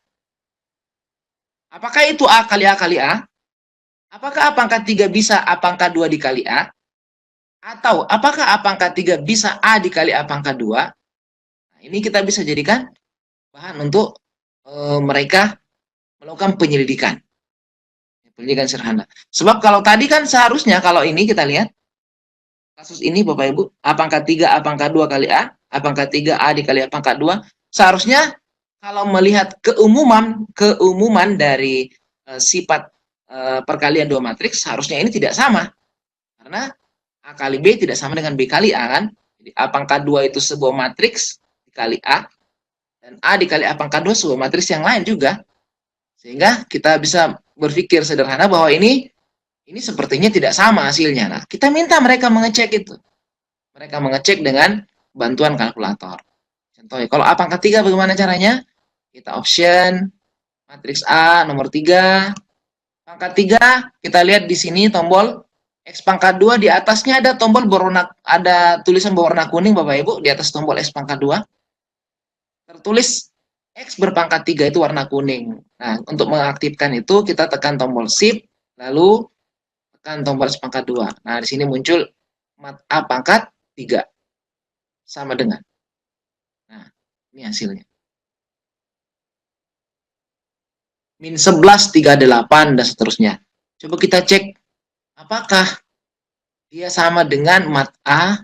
apakah itu A kali A kali A? Apakah A pangkat 3 bisa A pangkat 2 dikali A? Atau apakah A pangkat 3 bisa A dikali A pangkat 2? Nah, ini kita bisa jadikan bahan untuk mereka melakukan penyelidikan. Penyelidikan sederhana. Sebab kalau tadi kan seharusnya kalau ini kita lihat kasus ini Bapak Ibu, A pangkat 3 A pangkat 2 kali A pangkat 3 A dikali A pangkat 2, seharusnya kalau melihat keumuman dari sifat perkalian dua matriks, seharusnya ini tidak sama. Karena A kali B tidak sama dengan B kali A kan. Jadi A pangkat 2 itu sebuah matriks dikali A, dan A dikali A pangkat 2 sebuah matriks yang lain juga. Sehingga kita bisa berpikir sederhana bahwa ini sepertinya tidak sama hasilnya. Nah, kita minta mereka mengecek itu. Mereka mengecek dengan bantuan kalkulator. Contohnya, kalau A pangkat 3 bagaimana caranya? Kita option matriks A nomor 3. Pangkat 3, kita lihat di sini tombol X pangkat 2, di atasnya ada tombol berwarna, ada tulisan berwarna kuning Bapak Ibu, di atas tombol X pangkat 2. Tertulis X berpangkat 3 itu warna kuning. Nah, untuk mengaktifkan itu kita tekan tombol Shift, lalu tekan tombol X pangkat 2. Nah, di sini muncul mat A pangkat 3. Sama dengan. Nah, ini hasilnya. Min 11, 38, dan seterusnya. Coba kita cek apakah dia sama dengan mat A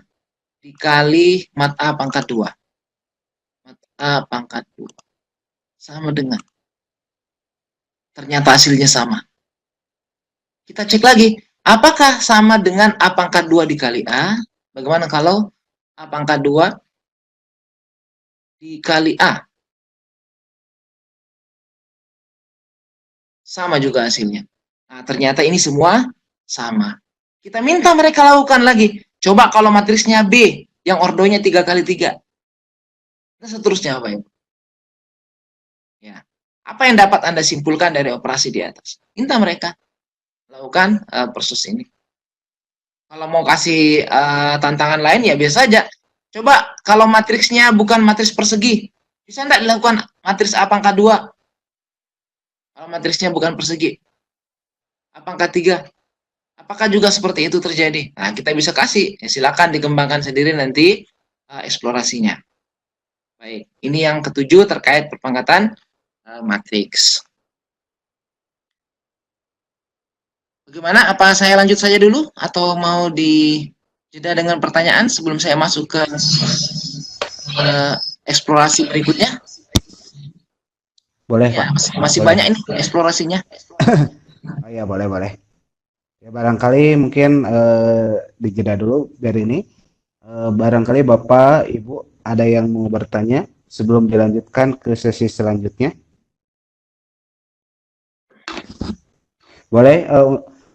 dikali mat A pangkat 2. Mat A pangkat 2. Sama dengan. Ternyata hasilnya sama. Kita cek lagi. Apakah sama dengan A pangkat 2 dikali A? Bagaimana kalau A pangkat 2 dikali A? Sama juga hasilnya. Nah, ternyata ini semua sama. Kita minta mereka lakukan lagi. Coba kalau matriksnya B, yang ordonya 3 kali 3. Dan seterusnya apa ya? Ya. Apa yang dapat Anda simpulkan dari operasi di atas? Minta mereka lakukan proses ini. Kalau mau kasih tantangan lain ya biasa aja. Coba kalau matriksnya bukan matriks persegi, bisa enggak dilakukan matriks A pangkat 2? Kalau matriksnya bukan persegi, A pangkat 3. Apakah juga seperti itu terjadi? Nah, kita bisa kasih. Ya, silakan dikembangkan sendiri nanti eksplorasinya. Baik, ini yang ketujuh terkait perpangkatan matriks. Bagaimana? Apa saya lanjut saja dulu atau mau dijeda dengan pertanyaan sebelum saya masuk ke eksplorasi berikutnya? Boleh, Ya, Pak. masih Boleh. banyak ini eksplorasinya. Oh ya, boleh, boleh. Ya, barangkali mungkin dijeda dulu dari ini. Barangkali Bapak, Ibu ada yang mau bertanya sebelum dilanjutkan ke sesi selanjutnya. Boleh,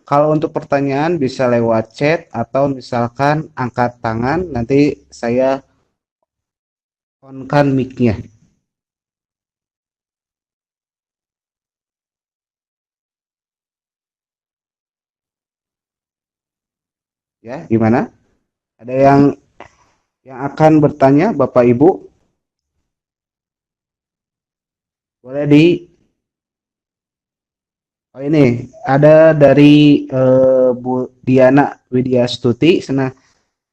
kalau untuk pertanyaan bisa lewat chat atau misalkan angkat tangan, nanti saya on-kan mic-nya. Ya, gimana? Ada yang akan bertanya, Bapak Ibu? Boleh di. Oh ini ada dari Bu Diana Widya Stuti.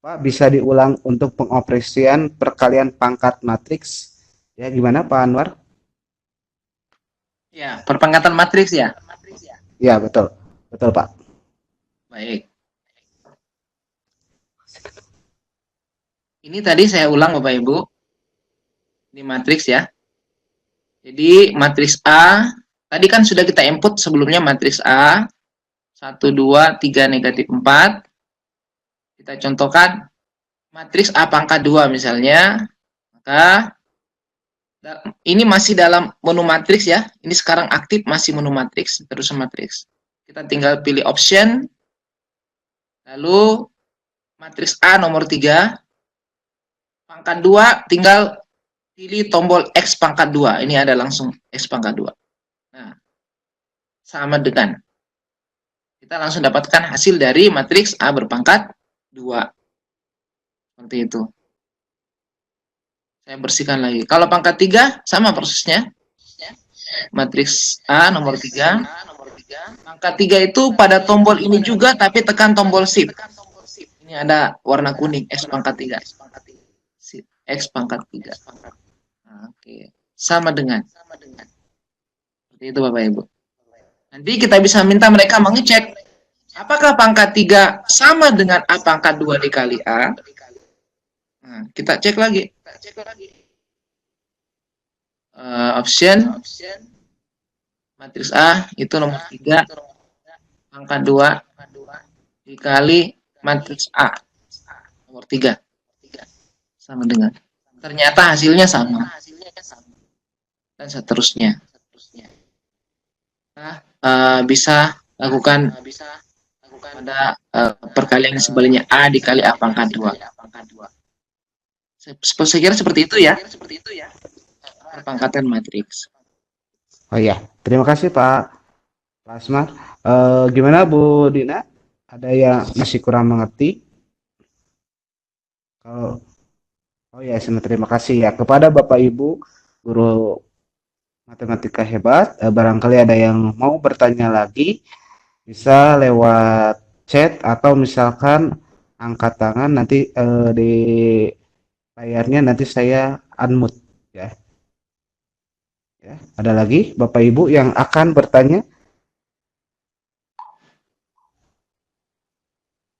Pak bisa diulang untuk pengoperasian perkalian pangkat matriks. Ya, gimana Pak Anwar? Ya, perpangkatan matriks ya. Ya, betul. Betul, Pak. Baik. Ini tadi saya ulang Bapak Ibu. Ini matriks ya. Jadi matriks A, tadi kan sudah kita input sebelumnya matriks A, 1, 2, 3, negatif 4. Kita contohkan matriks A pangkat 2 misalnya. Maka ini masih dalam menu matriks ya. Ini sekarang aktif masih menu matriks, terus matriks. Kita tinggal pilih option. Lalu matriks A nomor 3. Pangkat 2 tinggal pilih tombol X pangkat 2. Ini ada langsung X pangkat 2. Nah, sama dengan. Kita langsung dapatkan hasil dari matriks A berpangkat 2. Seperti itu. Saya bersihkan lagi. Kalau pangkat 3, sama prosesnya. Matriks A nomor 3. Pangkat 3 itu pada tombol ini juga, tapi tekan tombol Shift. Ini ada warna kuning, X pangkat 3. X pangkat 3. Oke. Sama dengan. Seperti itu Bapak Ibu. Nanti kita bisa minta mereka mengecek apakah pangkat 3 sama dengan A pangkat 2 dikali A. Nah, kita cek lagi. Option matriks A itu nomor 3 pangkat 2 dikali matriks A nomor 3 sama dengan. Ternyata hasilnya sama. Dan seterusnya. Nah, bisa lakukan pada perkalian sebaliknya A dikali A pangkat 2. Saya kira seperti itu ya. Perpangkatan matriks. Oh iya, terima kasih Pak Plasma. Gimana Bu Dina? Ada yang masih kurang mengerti? Oh ya, terima kasih ya kepada Bapak Ibu guru matematika hebat. Barangkali ada yang mau bertanya lagi, bisa lewat chat atau misalkan angkat tangan nanti di layarnya nanti saya unmute ya. Ya, ada lagi Bapak Ibu yang akan bertanya?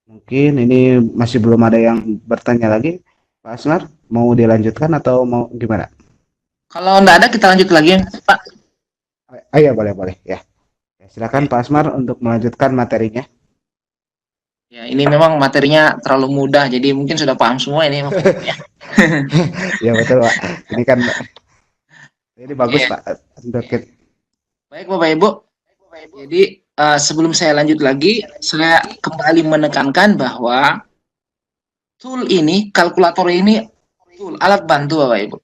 Mungkin ini masih belum ada yang bertanya lagi. Pak Asmar, mau dilanjutkan atau mau gimana? Kalau nggak ada kita lanjut lagi, Pak. Iya, boleh, boleh. Ya. Ya, silakan Oke. Pak Asmar untuk melanjutkan materinya. Ya, ini memang materinya terlalu mudah, jadi mungkin sudah paham semua ini, Bapak Ibu ya. Ya, betul, Pak. Ini kan ini bagus, Oke. Pak. Untuk kita. Baik, Bapak Ibu. Jadi sebelum saya lanjut lagi, saya kembali menekankan bahwa tool ini, kalkulator ini, tool alat bantu, Bapak Ibu.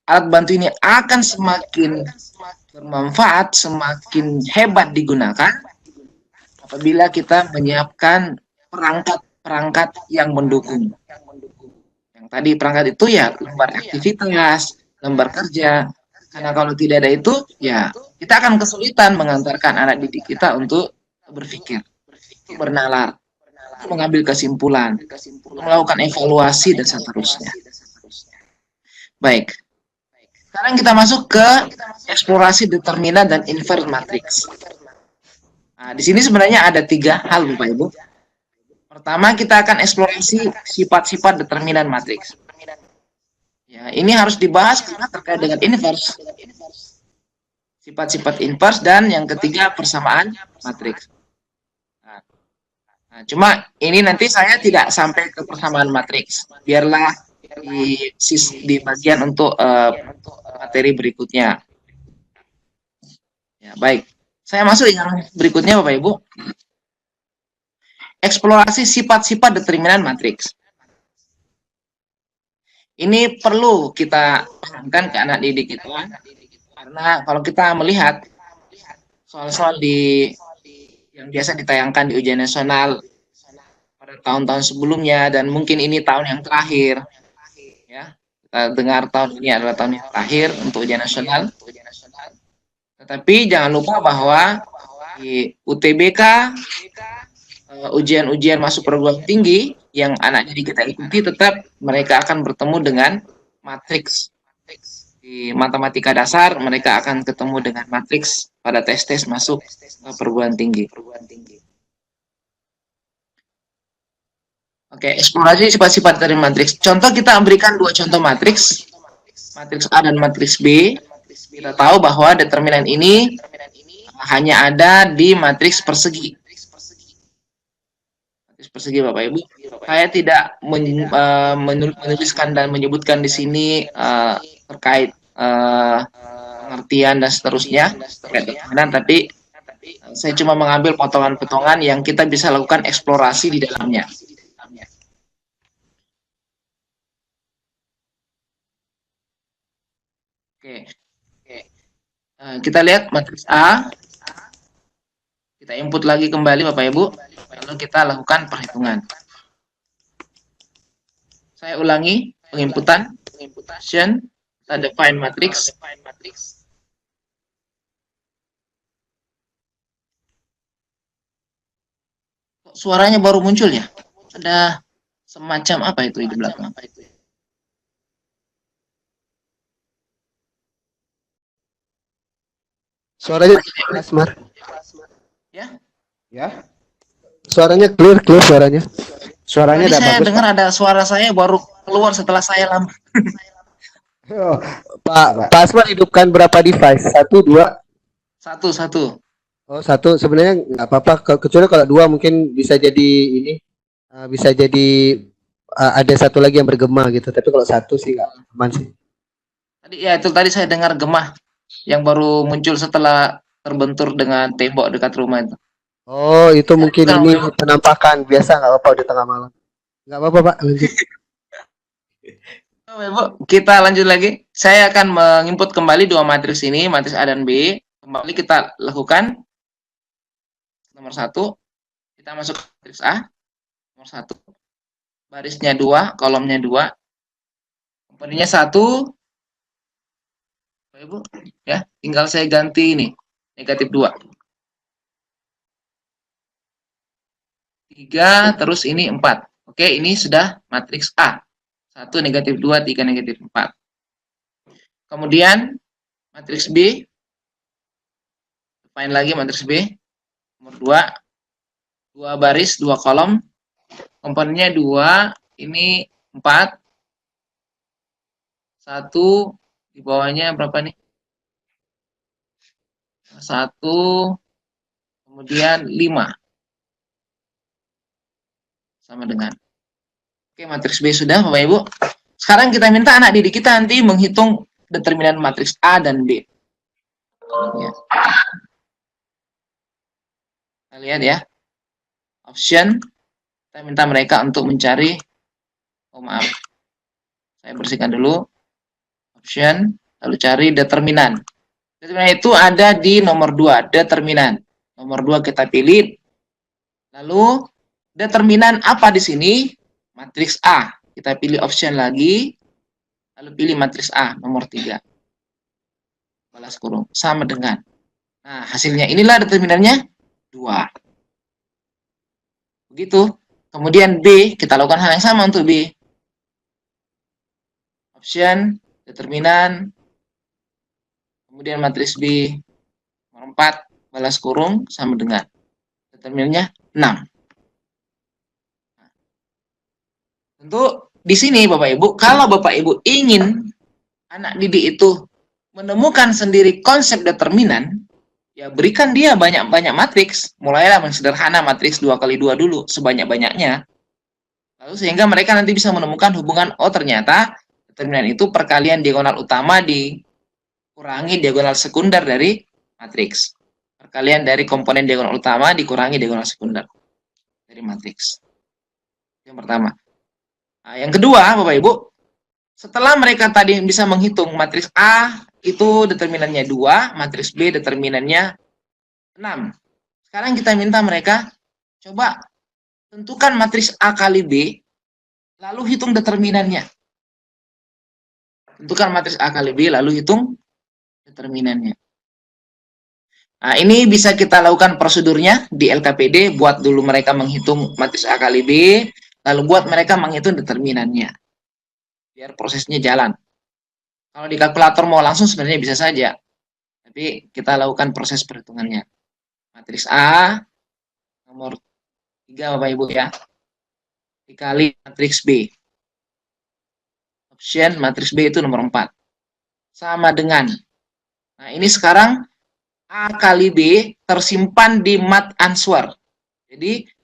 Alat bantu ini akan semakin bermanfaat, semakin hebat digunakan apabila kita menyiapkan perangkat-perangkat yang mendukung. Yang tadi perangkat itu ya lembar aktivitas, lembar kerja. Karena kalau tidak ada itu, ya kita akan kesulitan mengantarkan anak didik kita untuk berpikir, untuk bernalar, untuk mengambil kesimpulan, untuk melakukan evaluasi dan seterusnya. Baik, sekarang kita masuk ke eksplorasi determinan dan inverse matrix. Nah, di sini sebenarnya ada 3 hal, Bapak Ibu. Pertama, kita akan eksplorasi sifat-sifat determinan matriks. Ya, ini harus dibahas karena terkait dengan inverse. Sifat-sifat inverse dan yang ketiga persamaan matriks. Nah, cuma ini nanti saya tidak sampai ke persamaan matriks. Biarlah di bagian untuk materi berikutnya. Ya, baik. Saya masuk yang berikutnya, Bapak Ibu. Eksplorasi sifat-sifat determinan matriks. Ini perlu kita pahamkan ke anak didik kita, karena kalau kita melihat soal-soal yang biasa ditayangkan di ujian nasional pada tahun-tahun sebelumnya dan mungkin ini tahun yang terakhir, ya kita dengar tahun ini adalah tahun yang terakhir untuk ujian nasional. Tetapi jangan lupa bahwa di UTBK ujian-ujian masuk perguruan tinggi yang anak didik kita ikuti tetap mereka akan bertemu dengan matriks. Di matematika dasar mereka akan ketemu dengan matriks pada tes-tes masuk perguruan tinggi. Oke, eksplorasi sifat-sifat dari matriks. Contoh kita berikan 2 contoh matriks, matriks A dan matriks B. Kita tahu bahwa determinan ini hanya ada di matriks persegi. Persegi, Bapak Ibu. Saya tidak menuliskan dan menyebutkan di sini terkait pengertian dan seterusnya tapi saya cuma mengambil potongan-potongan yang kita bisa lakukan eksplorasi di dalamnya. Oke. Kita lihat matriks A. Kita input lagi kembali, Bapak Ibu. Lalu kita lakukan perhitungan. Saya ulangi penginputan. Kita define matrix. Suaranya baru muncul ya? Ada semacam apa itu di belakang? Suaranya Asmar. Ya. Ya. Suaranya clear suaranya. Suaranya Tadi udah saya bagus, dengar Pak. ada suara saya baru keluar setelah saya lama. Oh, Pak Asmar hidupkan berapa device? 1, 2? Satu. Oh, 1 sebenarnya nggak apa-apa. Kecuali kalau 2 mungkin bisa jadi ini, bisa jadi ada 1 lagi yang bergema gitu. Tapi kalau 1 sih nggak aman sih. Tadi saya dengar gemah yang baru muncul setelah terbentur dengan tembok dekat rumah itu. Oh, itu mungkin Bukan, ini penampakan biasa, nggak apa-apa di tengah malam. Nggak apa-apa, Pak. Lanjut. Ibu, kita lanjut lagi. Saya akan menginput kembali 2 matriks ini, matriks A dan B. Kembali kita lakukan nomor 1. Kita masuk ke matriks A. Nomor 1. Barisnya 2, kolomnya 2. Komponennya 1. Ibu, ya, tinggal saya ganti ini, negatif 2. 3, terus ini 4. Oke, ini sudah matriks A. 1, negatif 2, 3, negatif 4. Kemudian, matriks B. Define lagi matriks B. Nomor 2. 2 baris, 2 kolom. Komponennya 2. Ini 4, 1, di bawahnya berapa nih? 1, kemudian 5. Sama dengan. Oke, matriks B sudah, Bapak Ibu. Sekarang kita minta anak didik kita nanti menghitung determinan matriks A dan B. Ya. Kita lihat ya. Option, kita minta mereka untuk mencari, oh maaf, saya bersihkan dulu. Option, lalu cari determinan. Determinan itu ada di nomor 2, determinan. Nomor 2 kita pilih. Lalu determinan apa di sini? Matriks A. Kita pilih option lagi. Lalu pilih matriks A nomor 3. Balas kurung sama dengan. Nah, hasilnya inilah determinannya 2. Begitu. Kemudian B, kita lakukan hal yang sama untuk B. Option, determinan, kemudian matriks B nomor 4, balas kurung sama dengan. Determinannya 6. Tentu di sini Bapak Ibu, kalau Bapak Ibu ingin anak didik itu menemukan sendiri konsep determinan, ya berikan dia banyak-banyak matriks. Mulailah sederhana matriks 2x2 dulu, sebanyak-banyaknya. Lalu sehingga mereka nanti bisa menemukan hubungan, oh ternyata determinan itu perkalian diagonal utama dikurangi diagonal sekunder dari matriks. Perkalian dari komponen diagonal utama dikurangi diagonal sekunder dari matriks. Yang pertama. Nah, yang kedua, Bapak Ibu, setelah mereka tadi bisa menghitung matriks A itu determinannya 2, matriks B determinannya 6. Sekarang kita minta mereka coba tentukan matriks A kali B, lalu hitung determinannya. Tentukan matriks A kali B, lalu hitung determinannya. Nah, ini bisa kita lakukan prosedurnya di LKPD, buat dulu mereka menghitung matriks A kali B, lalu buat mereka menghitung determinannya. Biar prosesnya jalan. Kalau di kalkulator mau langsung sebenarnya bisa saja. Tapi kita lakukan proses perhitungannya. Matriks A, nomor 3 Bapak Ibu ya. Dikali matriks B. Option matriks B itu nomor 4. Sama dengan. Nah, ini sekarang A kali B tersimpan di mat answer. Jadi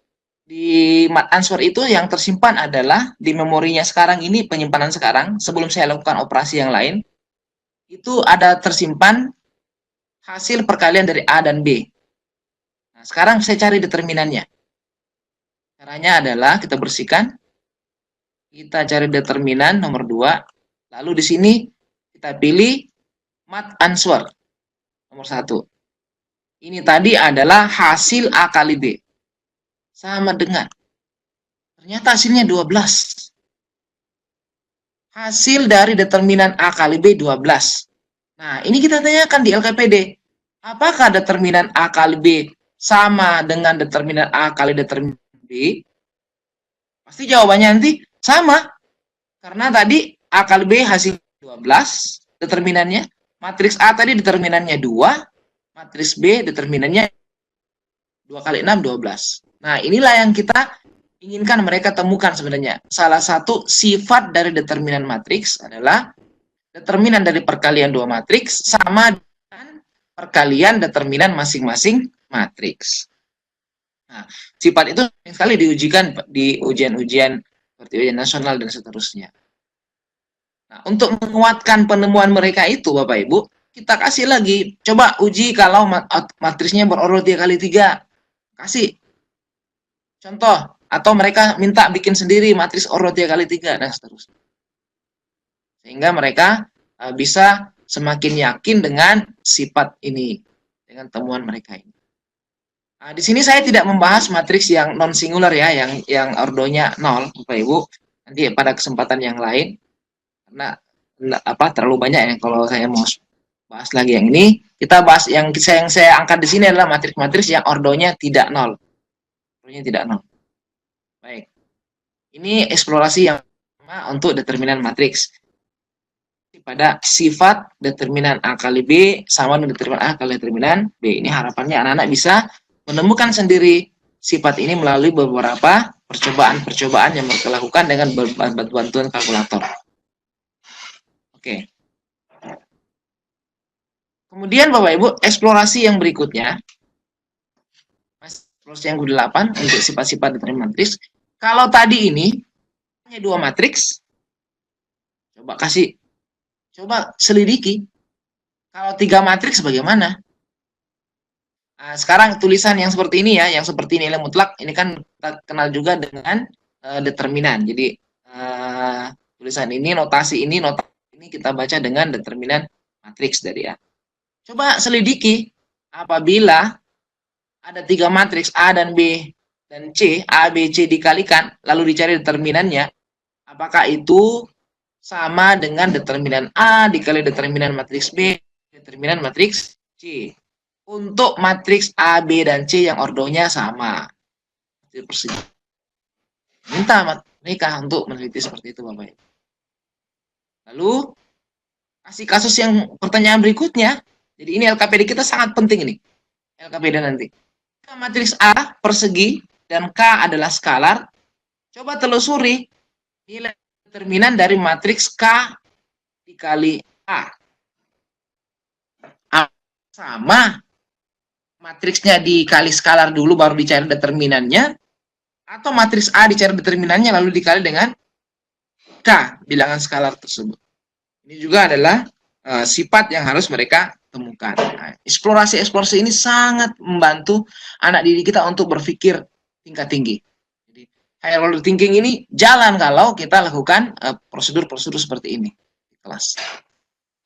di mat answer itu yang tersimpan adalah di memorinya sekarang ini, penyimpanan sekarang sebelum saya lakukan operasi yang lain, itu ada tersimpan hasil perkalian dari A dan B. Nah, sekarang saya cari determinannya. Caranya adalah kita bersihkan, kita cari determinan nomor 2, lalu di sini kita pilih mat answer nomor 1. Ini tadi adalah hasil A kali B. Sama dengan. Ternyata hasilnya 12. Hasil dari determinan A kali B 12. Nah, ini kita tanyakan di LKPD. Apakah determinan A kali B sama dengan determinan A kali determinan B? Pasti jawabannya nanti sama. Karena tadi A kali B hasil 12 determinannya. Matriks A tadi determinannya 2. Matriks B determinannya 2 kali 6, 12. Nah, inilah yang kita inginkan mereka temukan sebenarnya. Salah satu sifat dari determinan matriks adalah determinan dari perkalian 2 matriks sama dengan perkalian determinan masing-masing matriks. Nah, sifat itu sekali diujikan di ujian-ujian seperti ujian nasional dan seterusnya. Nah, untuk menguatkan penemuan mereka itu, Bapak Ibu, kita kasih lagi, coba uji kalau matriksnya berorot 3 kali 3. Kasih contoh, atau mereka minta bikin sendiri matriks orot 3 kali 3 dan seterusnya. Sehingga mereka bisa semakin yakin dengan sifat ini, dengan temuan mereka ini. Nah, di sini saya tidak membahas matriks yang non singular ya, yang ordonya 0, Bapak Ibu. Nanti pada kesempatan yang lain, karena terlalu banyak ya kalau saya mau bahas lagi yang ini. Kita bahas yang saya angkat di sini adalah matriks-matriks yang ordonya tidak 0. Ordonya tidak 0. Baik. Ini eksplorasi yang pertama untuk determinan matriks. Pada sifat determinan A kali B sama dengan determinan A kali determinan B. Ini harapannya anak-anak bisa menemukan sendiri sifat ini melalui beberapa percobaan-percobaan yang mereka lakukan dengan bantuan kalkulator. Oke. Kemudian Bapak Ibu, eksplorasi yang berikutnya, eksplorasi yang ke-8 untuk sifat-sifat determinan matriks. Kalau tadi ini hanya 2 matriks, coba selidiki. Kalau 3 matriks bagaimana? Nah, sekarang tulisan yang seperti ini ya, yang seperti nilai mutlak, ini kan kita kenal juga dengan determinan. Jadi tulisan ini, notasi ini kita baca dengan determinan matriks dari A. Coba selidiki, apabila ada 3 matriks A dan B dan C, A, B, C dikalikan, lalu dicari determinannya, apakah itu sama dengan determinan A dikali determinan matriks B, determinan matriks C. Untuk matriks A, B, dan C yang ordonya sama. Minta mereka untuk meneliti seperti itu, Bapak Ibu. Lalu, kasih kasus yang pertanyaan berikutnya. Jadi ini LKPD kita sangat penting ini. LKPD nanti. Matriks A persegi dan K adalah skalar. Coba telusuri nilai determinan dari matriks K dikali A. Sama matriksnya dikali skalar dulu baru dicari determinannya, atau matriks A dicari determinannya lalu dikali dengan K bilangan skalar tersebut. Ini juga adalah sifat yang harus mereka temukan. Nah, eksplorasi ini sangat membantu anak didik kita untuk berpikir tingkat tinggi. Jadi, higher order thinking ini jalan kalau kita lakukan prosedur-prosedur seperti ini di kelas.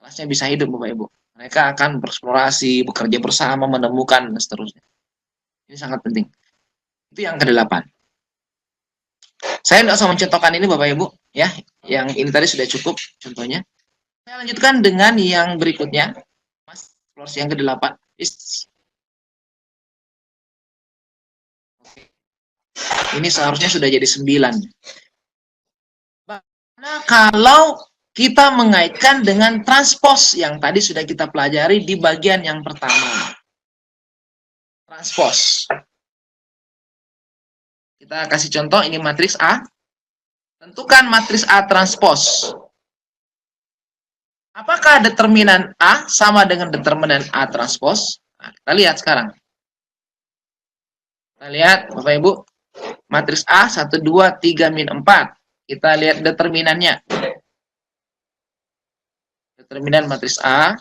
Kelasnya bisa hidup, Bapak Ibu. Mereka akan bereksplorasi, bekerja bersama, menemukan, dan seterusnya. Ini sangat penting. Itu yang ke-8. Saya tidak usah mencontohkan ini, Bapak Ibu. Ya, yang ini tadi sudah cukup contohnya. Saya lanjutkan dengan yang berikutnya. Mas, eksplorasi yang ke-8. Ini seharusnya sudah jadi 9. Nah, kalau kita mengaitkan dengan transpose yang tadi sudah kita pelajari di bagian yang pertama. Transpose. Kita kasih contoh, ini matriks A. Tentukan matriks A transpose. Apakah determinan A sama dengan determinan A transpose? Nah, kita lihat sekarang. Kita lihat, Bapak Ibu. Matriks A, 1, 2, 3, min 4. Kita lihat determinannya. Determinan matriks A.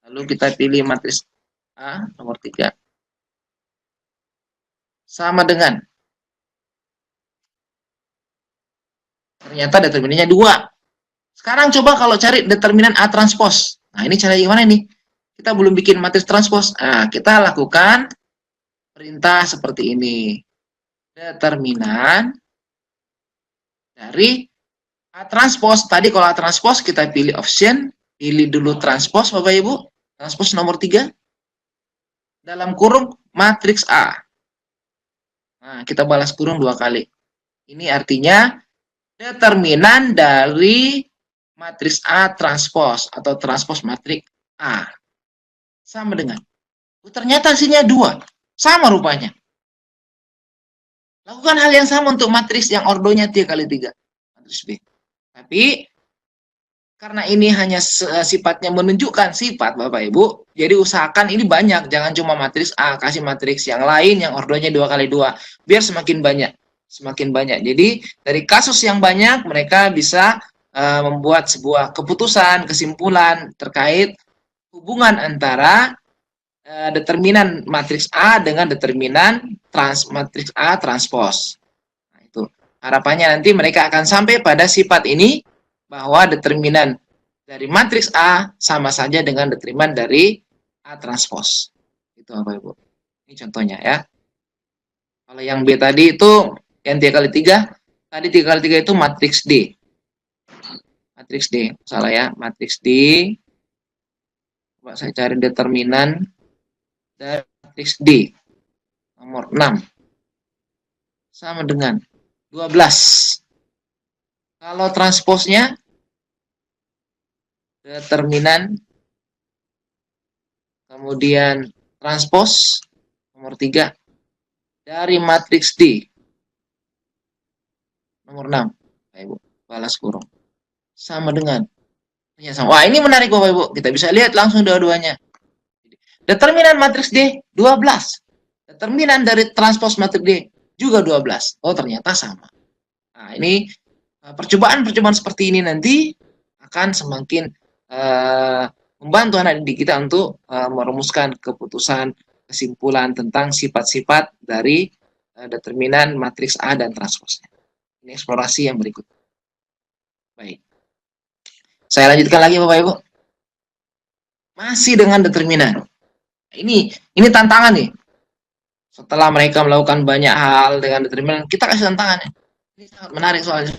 Lalu kita pilih matriks A, nomor 3. Sama dengan. Ternyata determinannya 2. Sekarang coba kalau cari determinan A transpose. Nah, ini cara gimana nih? Kita belum bikin matriks transpose. Nah, kita lakukan perintah seperti ini. Determinan dari A transpose. Tadi kalau A transpose kita pilih option. Pilih dulu transpose, Bapak Ibu. Transpose nomor 3. Dalam kurung matriks A. Nah, kita balas kurung 2 kali. Ini artinya determinan dari matriks A transpose atau transpose matriks A. Sama dengan. Ternyata hasilnya 2. Sama rupanya. Lakukan hal yang sama untuk matriks yang ordonya 3 kali 3. Matriks B. Tapi, karena ini hanya sifatnya menunjukkan sifat, Bapak Ibu, jadi usahakan ini banyak. Jangan cuma matriks A, kasih matriks yang lain yang ordonya 2 kali 2. Biar semakin banyak. Semakin banyak. Jadi, dari kasus yang banyak, mereka bisa membuat sebuah keputusan, kesimpulan terkait hubungan antara determinan matriks A dengan determinan matriks A transpose. Nah, itu harapannya nanti mereka akan sampai pada sifat ini bahwa determinan dari matriks A sama saja dengan determinan dari A transpose. Itu Bapak Ibu. Ini contohnya ya. Kalau yang B tadi itu yang 3 kali 3, tadi 3 kali 3 itu matriks D. Matriks D, salah ya, matriks D. Coba saya cari determinan dari matriks D. Nomor 6. Sama dengan 12. Kalau transposnya, determinan, kemudian transpose, nomor 3. Dari matriks D. nomor 6, Bapak Ibu, balas kurung. Sama dengan. Wah, ini menarik Bapak Ibu. Kita bisa lihat langsung dua-duanya. Determinan matriks D 12. Determinan dari transpos matriks D juga 12. Oh, ternyata sama. Nah, ini percobaan-percobaan seperti ini nanti akan semakin membantu anak didik kita untuk merumuskan keputusan, kesimpulan tentang sifat-sifat dari determinan matriks A dan transposnya. Ini eksplorasi yang berikut. Baik. Saya lanjutkan lagi Bapak Ibu. Masih dengan determinan. Ini tantangan nih. Setelah mereka melakukan banyak hal dengan determinan, kita kasih tantangan. Ini sangat menarik soalnya.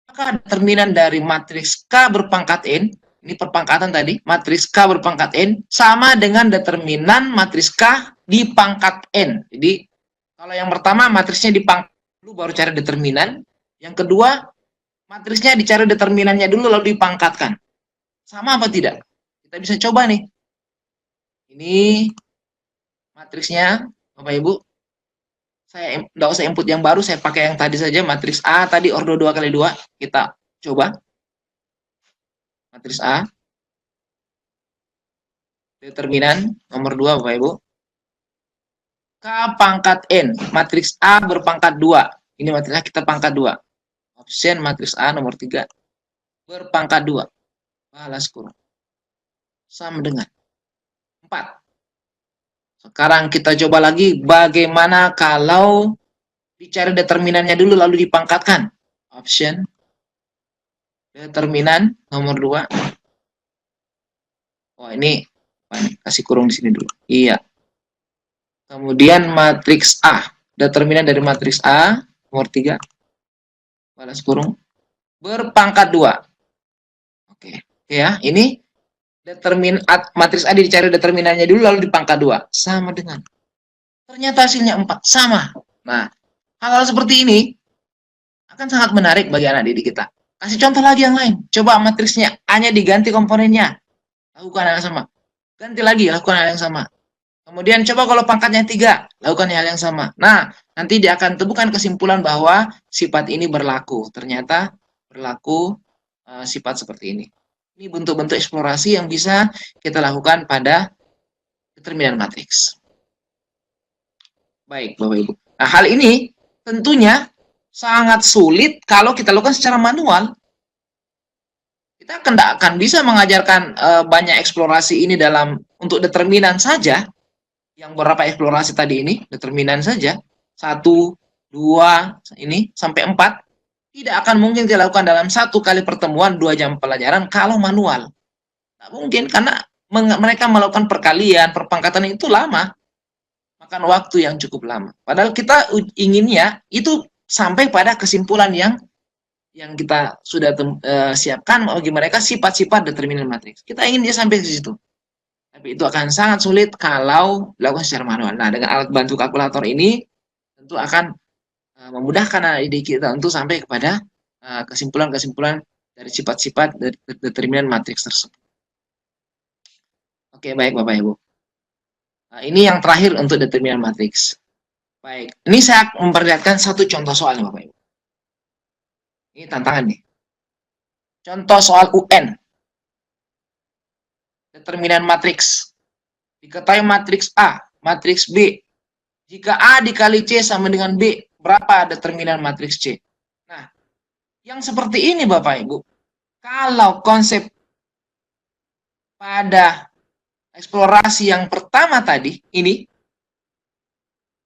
Maka determinan dari matriks K berpangkat N, ini perpangkatan tadi, matriks K berpangkat N, sama dengan determinan matriks K di pangkat N. Jadi, kalau yang pertama matriksnya dipangkat dulu, baru cari determinan. Yang kedua, matriksnya dicari determinannya dulu, lalu dipangkatkan. Sama apa tidak? Kita bisa coba nih. Ini matriksnya, Bapak Ibu. Saya tidak usah input yang baru, saya pakai yang tadi saja, matriks A tadi ordo 2x2. Kita coba. Matriks A. Determinan nomor 2 Bapak Ibu. K pangkat N, matriks A berpangkat 2. Ini matriksnya kita pangkat 2. Option matriks A nomor 3 berpangkat 2. Balas kurung. Sama dengan 4. Sekarang kita coba lagi bagaimana kalau dicari determinannya dulu lalu dipangkatkan. Option determinan nomor 2. Oh, ini kasih kurung di sini dulu. Iya. Kemudian matriks A. Determinan dari matriks A nomor 3. Balas kurung berpangkat 2. Oke. Ya, ini matriks A dicari determinannya dulu lalu dipangkat 2. Sama dengan. Ternyata hasilnya 4. Sama. Nah, hal-hal seperti ini akan sangat menarik bagi anak didik kita. Kasih contoh lagi yang lain. Coba matriksnya A-nya diganti komponennya. Lakukan hal yang sama. Ganti lagi, lakukan hal yang sama. Kemudian coba kalau pangkatnya 3, lakukan hal yang sama. Nah, nanti dia akan temukan kesimpulan bahwa sifat ini berlaku. Ternyata berlaku sifat seperti ini. Ini bentuk-bentuk eksplorasi yang bisa kita lakukan pada determinan matriks. Baik, Bapak Ibu. Nah, hal ini tentunya sangat sulit kalau kita lakukan secara manual. Kita tidak akan bisa mengajarkan banyak eksplorasi ini untuk determinan saja. Yang berapa eksplorasi tadi ini, determinan saja. 1, 2, ini sampai 4. Tidak akan mungkin dilakukan dalam 1 kali pertemuan 2 jam pelajaran kalau manual. Tidak mungkin, karena mereka melakukan perkalian, perpangkatan itu lama. Makan waktu yang cukup lama. Padahal kita inginnya itu sampai pada kesimpulan yang kita sudah siapkan bagi mereka sifat-sifat determinan matriks. Kita ingin dia sampai ke situ. Tapi itu akan sangat sulit kalau dilakukan secara manual. Nah, dengan alat bantu kalkulator ini tentu akan memudahkan anak didik kita untuk sampai kepada kesimpulan-kesimpulan dari sifat-sifat determinan matriks tersebut. Oke, baik Bapak Ibu. Nah, ini yang terakhir untuk determinan matriks. Baik, ini saya memperlihatkan satu contoh soalnya Bapak Ibu. Ini tantangan nih. Contoh soal UN. Determinan matriks. Diketahui matriks A, matriks B. Jika A dikali C sama dengan B, berapa determinan matriks C? Nah, yang seperti ini Bapak Ibu, kalau konsep pada eksplorasi yang pertama tadi,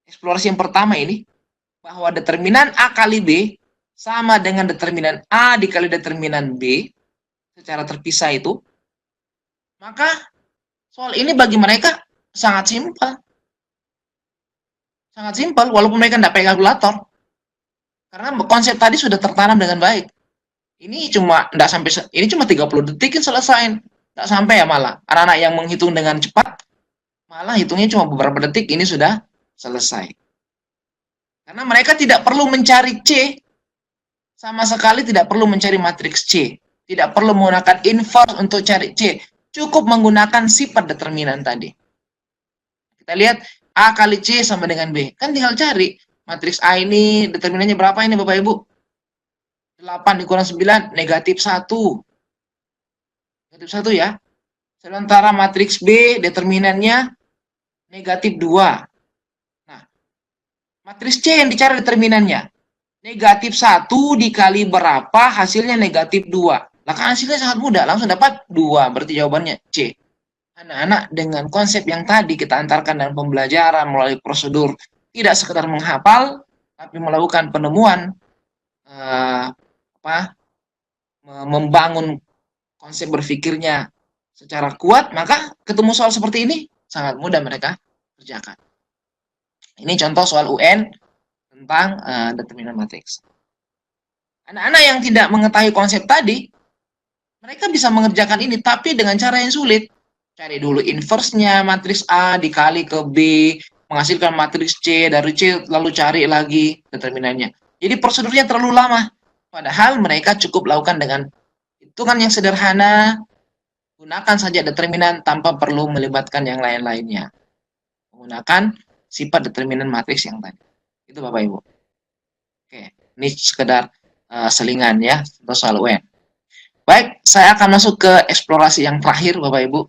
eksplorasi yang pertama ini, bahwa determinan A kali B sama dengan determinan A dikali determinan B, secara terpisah itu, maka soal ini bagi mereka sangat simpel. Sangat simpel, walaupun mereka tidak pakai kalkulator. Karena konsep tadi sudah tertanam dengan baik. Ini cuma 30 detik selesai. Tidak sampai ya malah. Anak-anak yang menghitung dengan cepat, malah hitungnya cuma beberapa detik, ini sudah selesai. Karena mereka tidak perlu mencari C. Sama sekali tidak perlu mencari matriks C. Tidak perlu menggunakan inverse untuk cari C. Cukup menggunakan sifat determinan tadi. Kita lihat, A kali C sama dengan B. Kan tinggal cari. Matriks A ini determinannya berapa ini Bapak Ibu? 8 dikurang 9, negatif 1. Negatif 1 ya. Sementara matriks B determinannya negatif 2. Nah, matriks C yang dicari determinannya. Negatif 1 dikali berapa, hasilnya negatif 2. Lah kan hasilnya sangat mudah, langsung dapat 2. Berarti jawabannya C. Anak-anak dengan konsep yang tadi kita antarkan dalam pembelajaran melalui prosedur, tidak sekedar menghafal, tapi melakukan penemuan, membangun konsep berpikirnya secara kuat, maka ketemu soal seperti ini sangat mudah mereka kerjakan. Ini contoh soal UN tentang determinan matriks. Anak-anak yang tidak mengetahui konsep tadi, mereka bisa mengerjakan ini, tapi dengan cara yang sulit. Cari dulu inverse-nya matriks A dikali ke B, menghasilkan matriks C, dari C lalu cari lagi determinannya. Jadi prosedurnya terlalu lama. Padahal mereka cukup lakukan dengan hitungan yang sederhana, gunakan saja determinan tanpa perlu melibatkan yang lain-lainnya. Menggunakan sifat determinan matriks yang tadi. Itu Bapak Ibu. Oke, ini sekedar selingan ya, untuk soal UN. Baik, saya akan masuk ke eksplorasi yang terakhir Bapak Ibu,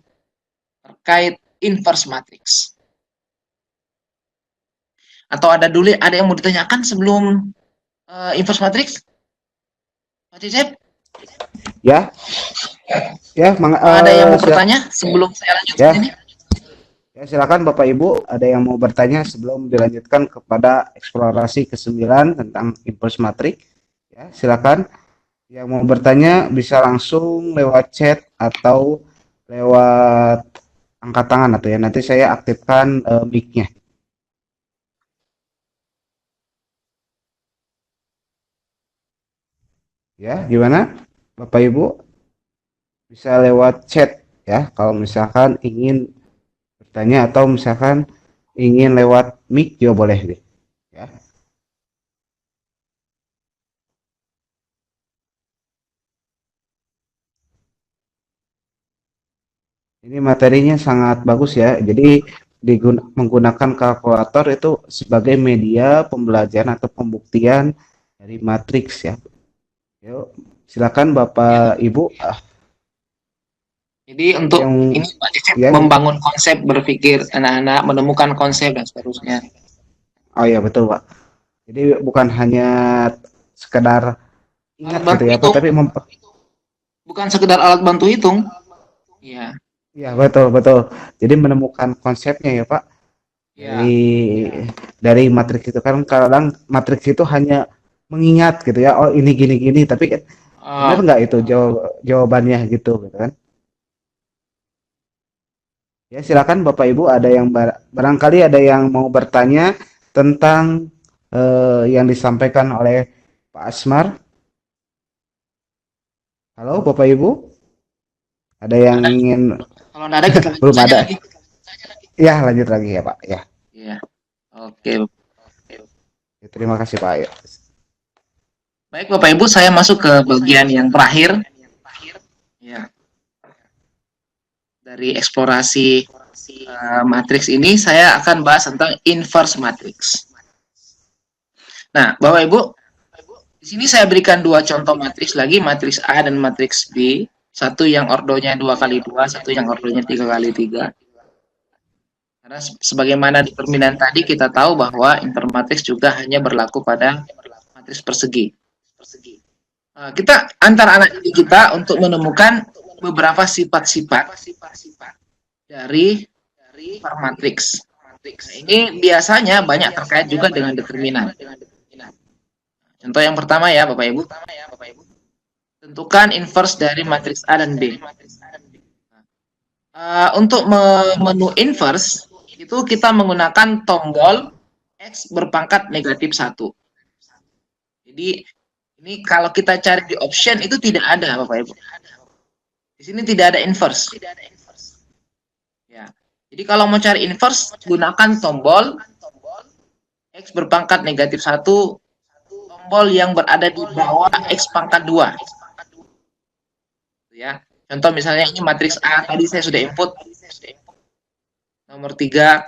terkait inverse matrix. Atau ada yang mau ditanyakan sebelum inverse matrix? Pak Cicep? Ya, ya, Ada yang mau bertanya sebelum saya lanjutkan ya. ini? Ya, silakan Bapak Ibu, ada yang mau bertanya sebelum dilanjutkan kepada eksplorasi ke-9 tentang inverse matrix? Ya, silakan. Yang mau bertanya bisa langsung lewat chat atau lewat angkat tangan atau ya nanti saya aktifkan mic-nya. Ya, gimana? Bapak Ibu bisa lewat chat ya kalau misalkan ingin bertanya atau misalkan ingin lewat mic juga boleh deh ya. Ini materinya sangat bagus ya. Jadi menggunakan kalkulator itu sebagai media pembelajaran atau pembuktian dari matriks ya. Yuk, silakan Bapak Ibu. Jadi untuk Yang ini Pak Cicep ya, membangun konsep berpikir anak-anak, menemukan konsep dan seterusnya. oh ya betul Pak. Jadi bukan hanya sekedar ingat gitu ya Pak, tapi bukan sekedar alat bantu hitung. Iya. ya betul betul. Jadi menemukan konsepnya ya Pak. Ya. Dari matriks itu kan kadang matriks itu hanya mengingat gitu ya. Oh ini gini gini, tapi benar nggak itu jawabannya gitu kan? Ya silakan Bapak Ibu, ada yang barangkali ada yang mau bertanya tentang yang disampaikan oleh Pak Asmar. Halo Bapak Ibu, ada yang ingin? Kalau nggak ada kita belum ada. Lagi. Ya lanjut lagi ya Pak. Ya. Iya. Oke. Ya, terima kasih Pak. Ya. Baik Bapak Ibu, saya masuk ke bagian yang terakhir. Ya. Dari eksplorasi matriks ini saya akan bahas tentang inverse matrix. Nah, Bapak Ibu, di sini saya berikan dua contoh matriks lagi, matriks A dan matriks B. Satu yang ordonya 2x2, satu yang ordonya 3x3. Karena sebagaimana di permintaan tadi kita tahu bahwa intermatriks juga hanya berlaku pada matriks persegi. Kita antar anak didik kita untuk menemukan beberapa sifat-sifat dari permatriks. Nah, ini biasanya banyak terkait juga dengan determinan. Contoh yang pertama ya Bapak Ibu. Tentukan inverse dari matriks A dan B. Untuk menu inverse itu kita menggunakan tombol X berpangkat negatif 1. Jadi ini kalau kita cari di option itu tidak ada Bapak Ibu. Di sini tidak ada inverse. Ya. Jadi kalau mau cari inverse gunakan tombol X berpangkat negatif 1, tombol yang berada di bawah X pangkat 2. Ya. Contoh misalnya ini matriks A, tadi saya sudah input nomor 3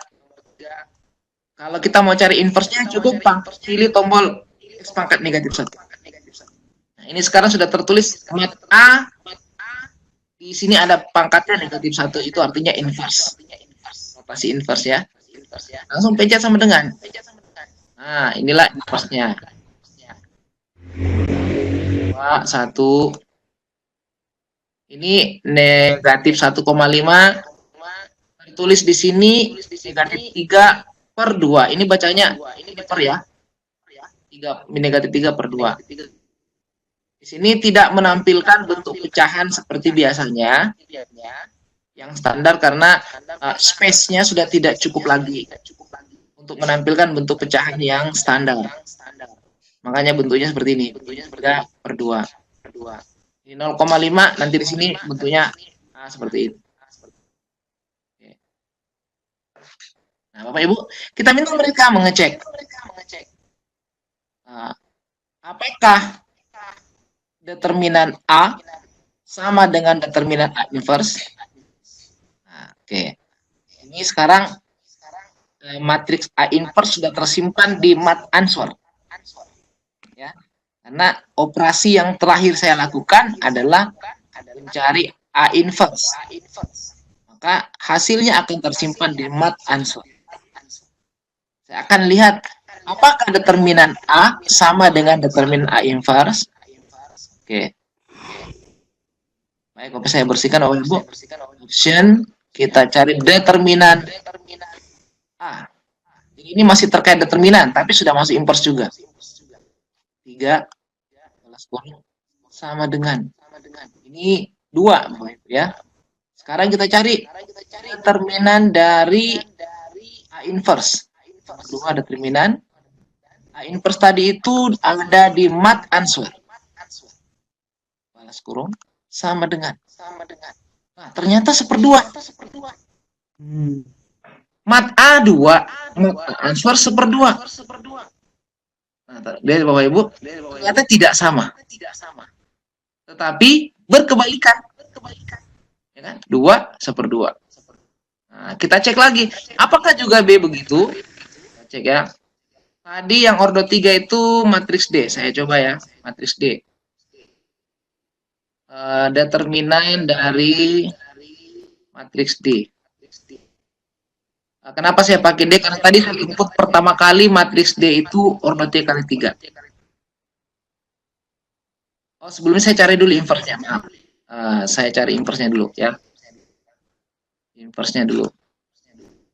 Kalau kita mau cari inverse-nya cukup pilih tombol X pangkat negatif 1. Nah, ini sekarang sudah tertulis mat A, di sini ada pangkatnya negatif 1, itu artinya inverse. Notasi inverse ya. Langsung pencet sama dengan. Nah, inilah inverse-nya. 2, 1. Ini negatif 1,5. Tertulis di sini negatif 3/2. Ini bacanya per ya. 3, negatif 3/2. Di sini tidak menampilkan bentuk pecahan seperti biasanya yang standar karena space-nya sudah tidak cukup lagi untuk menampilkan bentuk pecahan yang standar. Makanya bentuknya seperti ini, bentuknya 3/2. Ini 0,5, nanti di sini bentuknya seperti ini. Nah, Bapak Ibu, kita minta mereka mengecek. Apakah determinan A sama dengan determinan A inverse? Oke. Ini sekarang matriks A inverse sudah tersimpan di mat answer. Ya. Karena operasi yang terakhir saya lakukan adalah mencari A inverse. Maka hasilnya akan tersimpan di mat answer. Saya akan lihat apakah determinan A sama dengan determinan A inverse. Oke. Baik, Bapak saya bersihkan oleh Ibu. Option, kita cari determinan A. Jadi ini masih terkait determinan, tapi sudah masuk inverse juga. 3 sama dengan. Ini 2, Bapak Ibu ya. Sekarang kita cari determinan dari A inverse. 2 determinan A inverse tadi itu ada di mat answer. Balas kurung sama dengan. Nah, ternyata 1/2. Mat A 2, mat A answer 1/2. Nah, lihat Bapak Ibu, ternyata tidak sama. Tetapi berkebalikan. Ya kan? 2, 1/2. Nah, kita cek lagi, apakah juga B begitu? Kita cek ya. Tadi yang ordo 3 itu matriks D. Saya coba ya, matriks D. Determinan dari matriks D. Kenapa saya pakai D? Karena tadi saya input pertama kali matriks D itu ordo T kali 3. Oh, sebelumnya saya cari dulu inverse-nya. Maaf. Saya cari inverse-nya dulu ya. Inverse-nya dulu.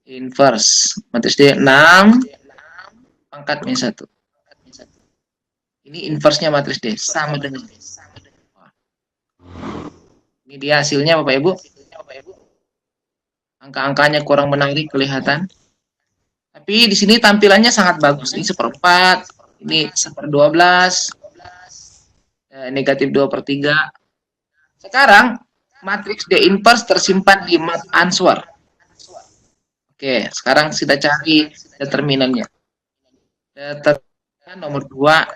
Inverse. Matriks D 6, pangkat minus 1. Ini inverse-nya matriks D. Sama dengan. Ini dia hasilnya Bapak Ibu. Angka-angkanya kurang menarik kelihatan. Tapi di sini tampilannya sangat bagus. Ini 1/4, ini 1/12, negatif 2/3. Sekarang matriks D inverse tersimpan di mat answer. Oke, sekarang kita cari determinannya. Determinan nomor 2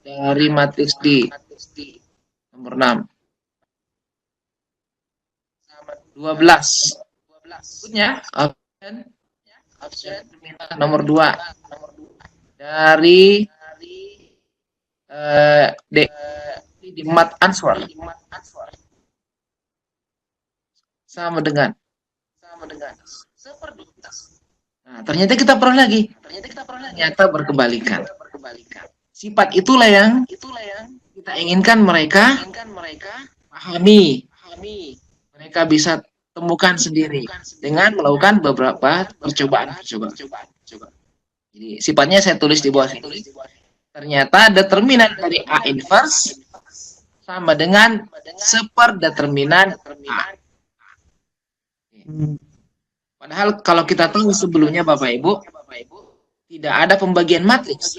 dari matriks D. Nomor 6. 12. Berikutnya, option nomor 2 dari D di mat answer sama dengan 1/12. Nah, ternyata kita peroleh lagi. Ternyata berkebalikan. Sifat itulah yang kita inginkan mereka pahami. Mereka bisa temukan sendiri dengan melakukan beberapa percobaan. Jadi sifatnya saya tulis di bawah sini. Ternyata determinan dari A inverse sama dengan seperdeterminan A. Padahal kalau kita tahu sebelumnya Bapak Ibu, tidak ada pembagian matriks.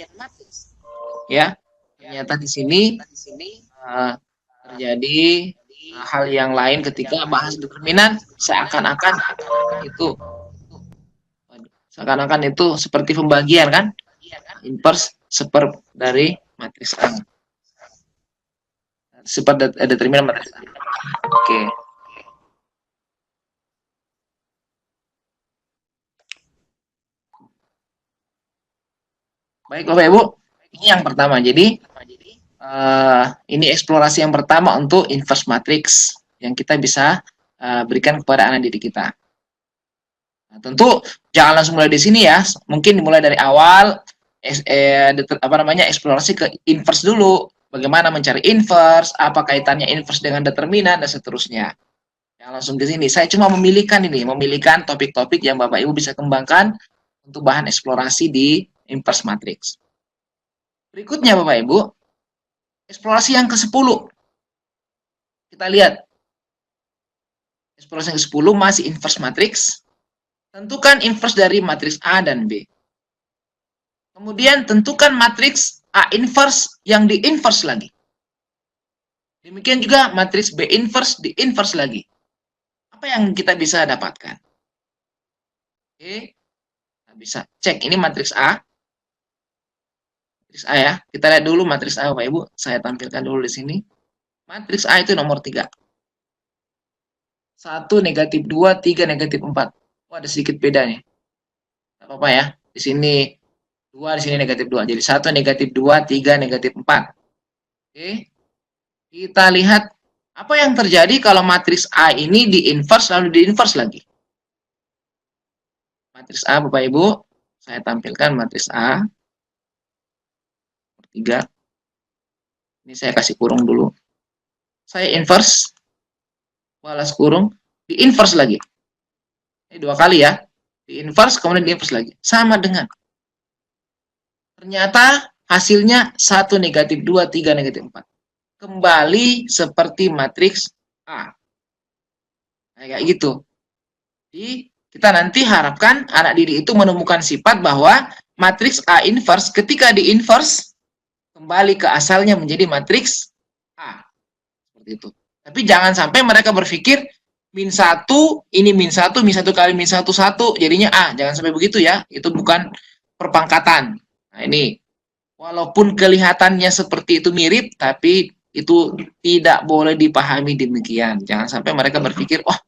Ya, ternyata di sini terjadi hal yang lain ketika bahas determinan, seakan-akan itu seperti pembagian kan, inverse dari matriks A, determinan matriks A. Oke. Baik Bapak Ibu, ini yang pertama. Jadi ini eksplorasi yang pertama untuk inverse matrix yang kita bisa berikan kepada anak didik kita. Nah, tentu jangan langsung mulai di sini ya. Mungkin dimulai dari awal eksplorasi ke inverse dulu. Bagaimana mencari inverse, apa kaitannya inverse dengan determinan dan seterusnya. Jangan langsung ke sini. Saya cuma memilihkan topik-topik yang Bapak Ibu bisa kembangkan untuk bahan eksplorasi di inverse matrix. Berikutnya Bapak Ibu, eksplorasi yang ke-10. Kita lihat. Eksplorasi yang ke-10 masih inverse matrix. Tentukan inverse dari matriks A dan B. Kemudian tentukan matriks A inverse yang di-inverse lagi. Demikian juga matriks B inverse di-inverse lagi. Apa yang kita bisa dapatkan? Oke. Kita bisa cek ini matriks A. Matriks A ya. Kita lihat dulu matriks A Bapak Ibu. Saya tampilkan dulu di sini. Matriks A itu nomor 3. 1, -2, 3, -4. Oh, ada sedikit beda nih. Tidak apa-apa ya. Di sini 2, di sini -2. Jadi 1, -2, 3, -4. Oke. Kita lihat apa yang terjadi kalau matriks A ini di-inverse lalu di-inverse lagi. Matriks A Bapak Ibu, saya tampilkan matriks A. 3. Ini saya kasih kurung dulu. Saya inverse. Balas kurung. Di-inverse lagi. Ini 2 kali ya. Di-inverse kemudian di-inverse lagi. Sama dengan. Ternyata hasilnya 1, -2, 3, -4. Kembali seperti matriks A. Nah, kayak gitu. Jadi kita nanti harapkan anak didik itu menemukan sifat bahwa matriks A inverse ketika di-inverse kembali ke asalnya menjadi matriks A. Seperti itu. Tapi jangan sampai mereka berpikir -1, ini -1 kali -1, 1, jadinya A. Jangan sampai begitu ya. Itu bukan perpangkatan. Nah ini, walaupun kelihatannya seperti itu mirip, tapi itu tidak boleh dipahami demikian. Jangan sampai mereka berpikir, wah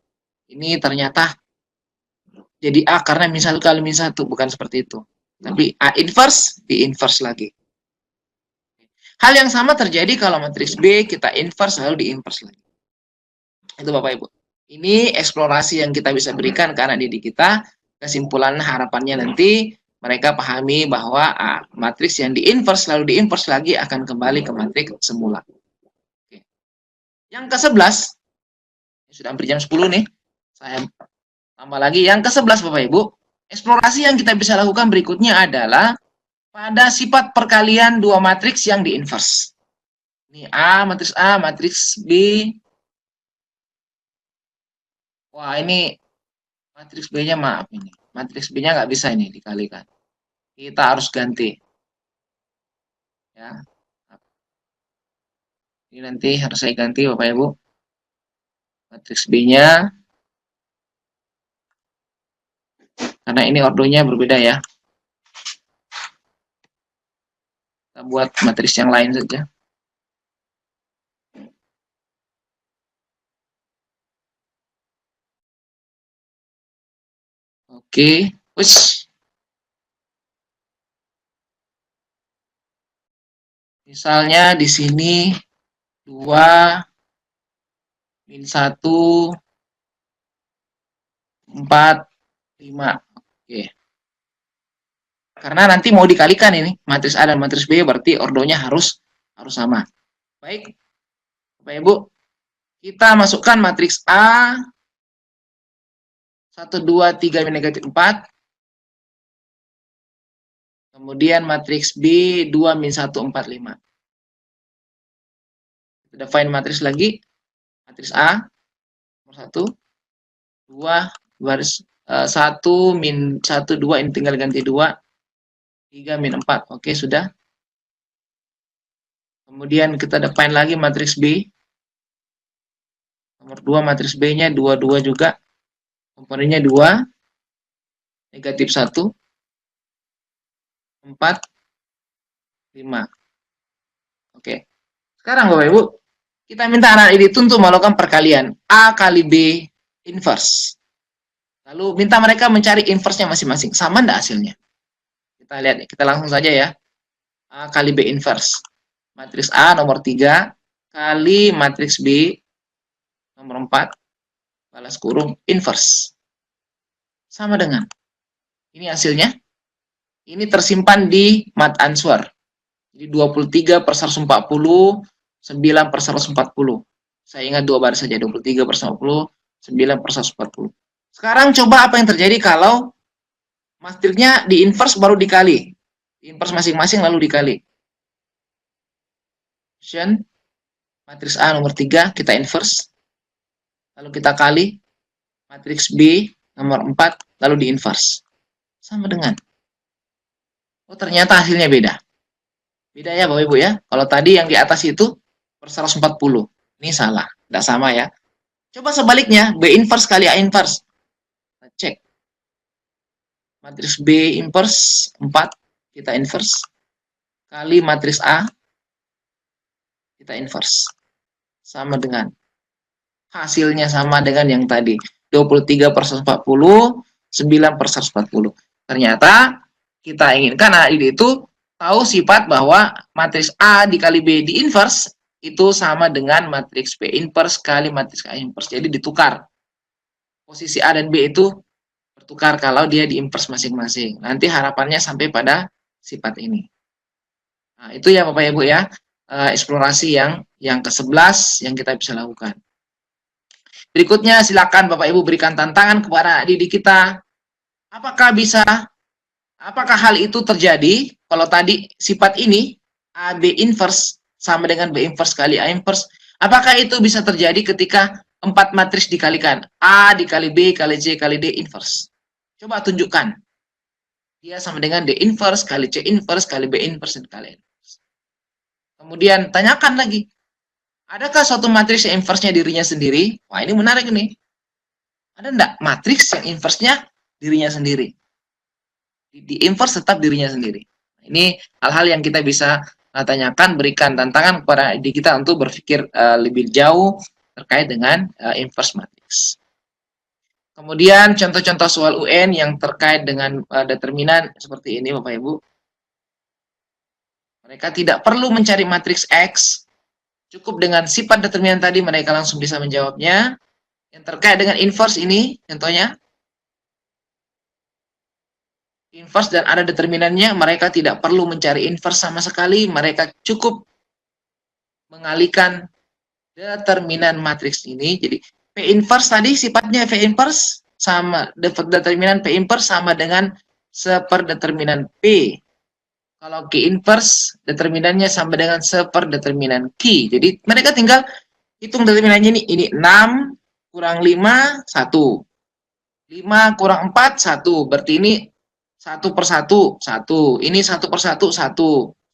ini ternyata jadi A karena -1 kali -1. Bukan seperti itu. Tapi A inverse, di-inverse lagi. Hal yang sama terjadi kalau matriks B kita inverse lalu di-inverse lagi. Itu Bapak Ibu. Ini eksplorasi yang kita bisa berikan ke anak didik kita. Kesimpulan harapannya nanti mereka pahami bahwa matriks yang di-inverse lalu di-inverse lagi akan kembali ke matriks semula. Oke. Yang ke-11, sudah hampir jam 10 nih. Saya tambah lagi. Yang ke-11 Bapak Ibu, eksplorasi yang kita bisa lakukan berikutnya adalah pada sifat perkalian 2 matriks yang di-inverse. Ini A, matriks B. Wah, ini matriks B-nya maaf ini. Matriks B-nya nggak bisa ini dikalikan. Kita harus ganti. Ya. Ini nanti harus saya ganti Bapak Ibu. Matriks B-nya. Karena ini ordonya berbeda ya. Kita buat matriks yang lain saja. Oke, misalnya di sini 2 -1 4 5. Oke. Karena nanti mau dikalikan ini matriks A dan matriks B, berarti ordonya harus sama. Baik, Bapak Ibu, kita masukkan matriks A 1, 2, 3, -4. Kemudian matriks B 2, -1, 4, 5. Kita define matriks lagi. Matriks A nomor 1, 2, baris 1, -1, 2, ini tinggal ganti 2, 3, -4. Oke, sudah. Kemudian kita define lagi matriks B. Nomor 2, matriks B-nya 2, 2 juga. Komponennya 2, -1, 4, 5. Oke. Sekarang Bapak Ibu, kita minta anak didik untuk melakukan perkalian A kali B inverse. Lalu minta mereka mencari inverse-nya masing-masing. Sama enggak hasilnya? Kita lihat, kita langsung saja ya. A kali B inverse. Matriks A nomor 3 kali matriks B nomor 4 balas kurung inverse. Sama dengan. Ini hasilnya. Ini tersimpan di mat answer. Jadi 23 per 140, 9 per 140. Saya ingat dua baris saja, 23 per 140, 9 per 140. Sekarang coba apa yang terjadi kalau matriksnya di inverse baru dikali. Di inverse masing-masing lalu dikali. Matriks A nomor 3 kita inverse. Lalu kita kali matriks B nomor 4 lalu di inverse. Sama dengan. Oh, ternyata hasilnya beda. Beda ya Bapak Ibu ya. Kalau tadi yang di atas itu per 140. Ini salah. Tidak sama ya. Coba sebaliknya. B inverse kali A inverse. Kita cek. Matriks B inverse 4. Kita inverse. Kali matriks A. Kita inverse. Sama dengan. Hasilnya sama dengan yang tadi. 23 per 140. 9 per 140. Ternyata kita inginkan ini itu tahu sifat bahwa matriks A dikali B di inverse itu sama dengan matriks B inverse kali matriks A inverse. Jadi ditukar. Posisi A dan B itu bertukar kalau dia di inverse masing-masing. Nanti harapannya sampai pada sifat ini. Nah, itu ya Bapak Ibu ya, eksplorasi yang ke-11 yang kita bisa lakukan. Berikutnya silakan Bapak Ibu berikan tantangan kepada didik kita. Apakah hal itu terjadi kalau tadi sifat ini A B inverse sama dengan B inverse kali A inverse? Apakah itu bisa terjadi ketika 4 matriks dikalikan? A dikali B kali C kali D inverse. Coba tunjukkan. Dia sama dengan D inverse kali C inverse kali B inverse kali inverse. Kemudian tanyakan lagi. Adakah suatu matriks yang inverse-nya dirinya sendiri? Wah, ini menarik nih. Ada enggak matriks yang inverse-nya dirinya sendiri? Di inverse tetap dirinya sendiri. Ini hal-hal yang kita bisa tanyakan, berikan tantangan kepada diri kita untuk berpikir lebih jauh terkait dengan inverse matrix. Kemudian contoh-contoh soal UN yang terkait dengan determinan seperti ini Bapak Ibu. Mereka tidak perlu mencari matriks X, cukup dengan sifat determinan tadi mereka langsung bisa menjawabnya. Yang terkait dengan inverse ini contohnya inverse dan ada determinannya, mereka tidak perlu mencari inverse sama sekali, mereka cukup mengalihkan determinan matriks ini. Jadi P inverse tadi sifatnya V inverse sama determinan P inverse sama dengan seperdeterminan P. Kalau Q inverse determinannya sama dengan seperdeterminan Q. Jadi mereka tinggal hitung determinannya ini 6 kurang 5 1. 5 kurang 4 1. Berarti ini 1 per 1, 1. Ini 1 per 1, 1.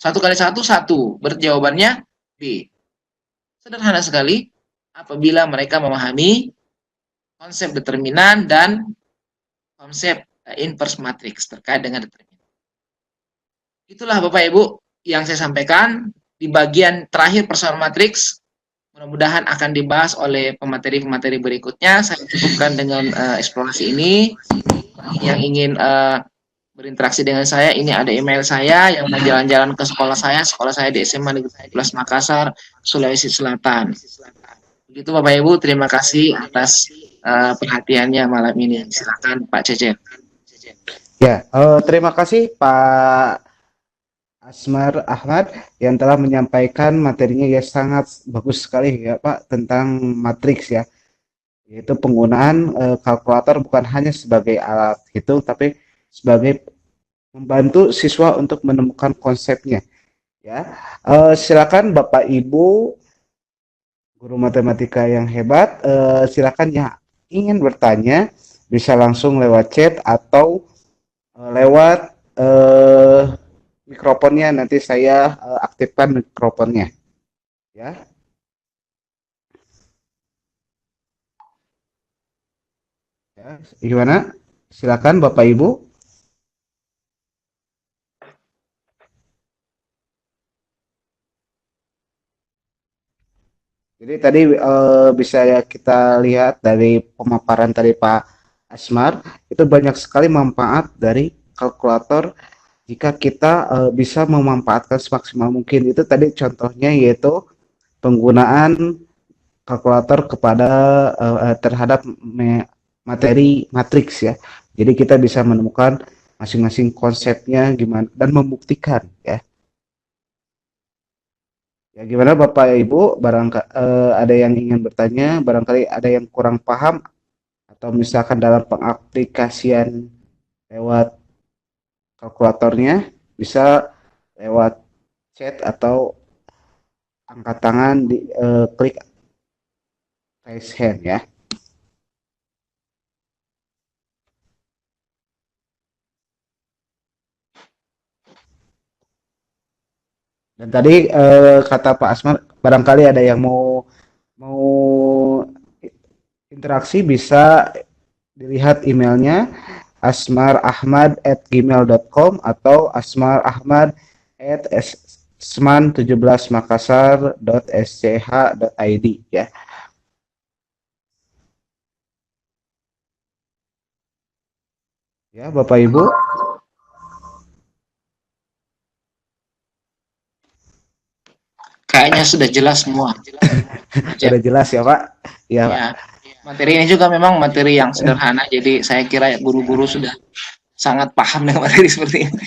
1 kali 1, 1. Berarti jawabannya B. Sederhana sekali apabila mereka memahami konsep determinan dan konsep inverse matrix terkait dengan determinan. Itulah Bapak Ibu yang saya sampaikan di bagian terakhir persoalan matrix. Mudah-mudahan akan dibahas oleh pemateri-pemateri berikutnya. Saya cukupkan dengan eksplorasi ini. Yang ingin berinteraksi dengan saya, ini ada email saya yang mau jalan-jalan ke sekolah saya di SMA Negeri 11 Makassar, Sulawesi Selatan. Begitu Bapak Ibu, terima kasih atas perhatiannya malam ini. Silakan Pak Cecep. Ya, terima kasih Pak Asmar Ahmad yang telah menyampaikan materinya ya sangat bagus sekali ya Pak tentang matriks ya. Yaitu penggunaan kalkulator bukan hanya sebagai alat hitung tapi sebagai membantu siswa untuk menemukan konsepnya ya. Silakan Bapak Ibu guru matematika yang hebat, silakan yang ingin bertanya bisa langsung lewat chat atau lewat mikrofonnya, nanti saya aktifkan mikrofonnya ya. Ya, gimana? Silakan Bapak Ibu. Jadi tadi bisa kita lihat dari pemaparan tadi Pak Asmar, itu banyak sekali manfaat dari kalkulator jika kita bisa memanfaatkan semaksimal mungkin. Itu tadi contohnya yaitu penggunaan kalkulator kepada terhadap materi matriks ya. Jadi kita bisa menemukan masing-masing konsepnya gimana dan membuktikan ya. Ya gimana Bapak Ibu, barangkali ada yang ingin bertanya, barangkali ada yang kurang paham atau misalkan dalam pengaplikasian lewat kalkulatornya bisa lewat chat atau angkat tangan di klik raise hand ya. Dan tadi kata Pak Asmar, barangkali ada yang mau interaksi bisa dilihat emailnya asmarahmad@gmail.com atau asmarahmad@sman17makassar.sch.id ya. Ya, Bapak Ibu. Kayaknya sudah jelas semua. Sudah jelas ya, Pak? Ya, Pak. Ya, materi ini juga memang materi yang sederhana, jadi saya kira guru-guru sudah sangat paham dengan materi seperti ini.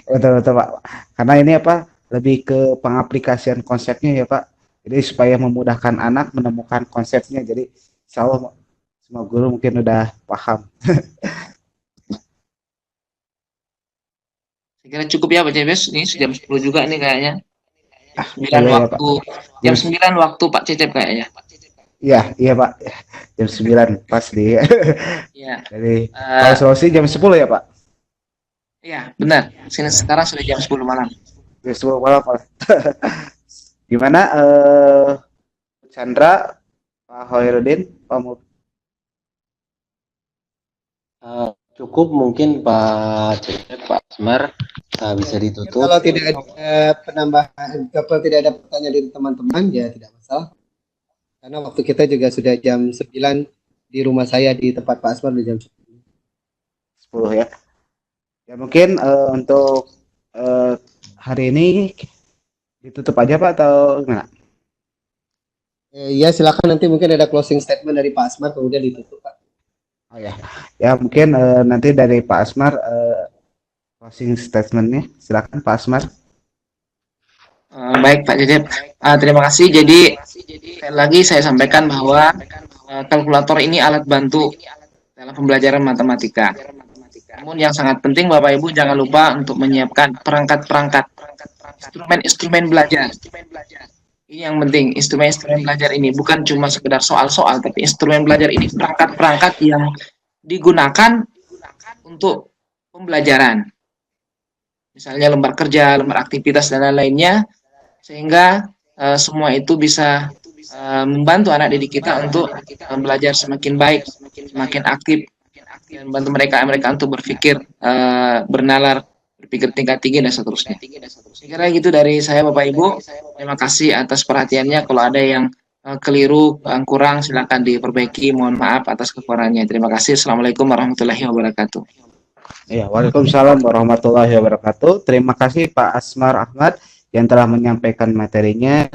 Betul-betul, Pak. Karena ini apa? Lebih ke pengaplikasian konsepnya ya, Pak. Jadi supaya memudahkan anak menemukan konsepnya. Jadi insya Allah semua guru mungkin udah paham. Saya kira cukup ya Pak Cebes, ini jam 10 juga ini kayaknya. 9 Iya, ya, Pak. waktu, jam 9 waktu Pak Cecep kayaknya. Iya, iya, Pak. Jam 9 pas di. Iya. Jadi kalau Sulawesi jam 10 ya, Pak? Iya, benar. Sini sekarang sudah jam 10 malam. Jam 10 malam, Pak. Gimana Chandra, Pak Hoirudin, Pak Mul? Cukup mungkin Pak Cecep, Pak Asmar bisa ditutup. Kalau tidak ada penambahan, kalau tidak ada pertanyaan dari teman-teman ya tidak masalah. Karena waktu kita juga sudah jam 9 di rumah saya di tempat Pak Asmar di jam 10 ya. Ya mungkin untuk hari ini ditutup aja Pak atau gimana? Ya silakan, nanti mungkin ada closing statement dari Pak Asmar kemudian ditutup Pak. Oh ya, ya mungkin nanti dari Pak Asmar closing statementnya, silakan Pak Asmar. Baik Pak Cecep, terima kasih. Jadi sekali lagi saya sampaikan bahwa kalkulator ini alat bantu dalam pembelajaran matematika. Namun yang sangat penting Bapak Ibu jangan lupa untuk menyiapkan perangkat-perangkat, instrumen-instrumen belajar. Ini yang penting, instrumen-instrumen belajar ini bukan cuma sekedar soal-soal, tapi instrumen belajar ini perangkat-perangkat yang digunakan untuk pembelajaran. Misalnya lembar kerja, lembar aktivitas, dan lain-lainnya, sehingga semua itu bisa membantu anak didik kita untuk belajar semakin baik, semakin aktif, dan membantu mereka untuk berpikir, bernalar, berpikir tingkat tinggi, dan seterusnya. Kira gitu dari saya Bapak Ibu. Terima kasih atas perhatiannya. Kalau ada yang keliru, yang kurang, silakan diperbaiki. Mohon maaf atas kekurangannya. Terima kasih. Assalamualaikum warahmatullahi wabarakatuh. Ya, waalaikumsalam warahmatullahi wabarakatuh. Terima kasih Pak Asmar Ahmad yang telah menyampaikan materinya.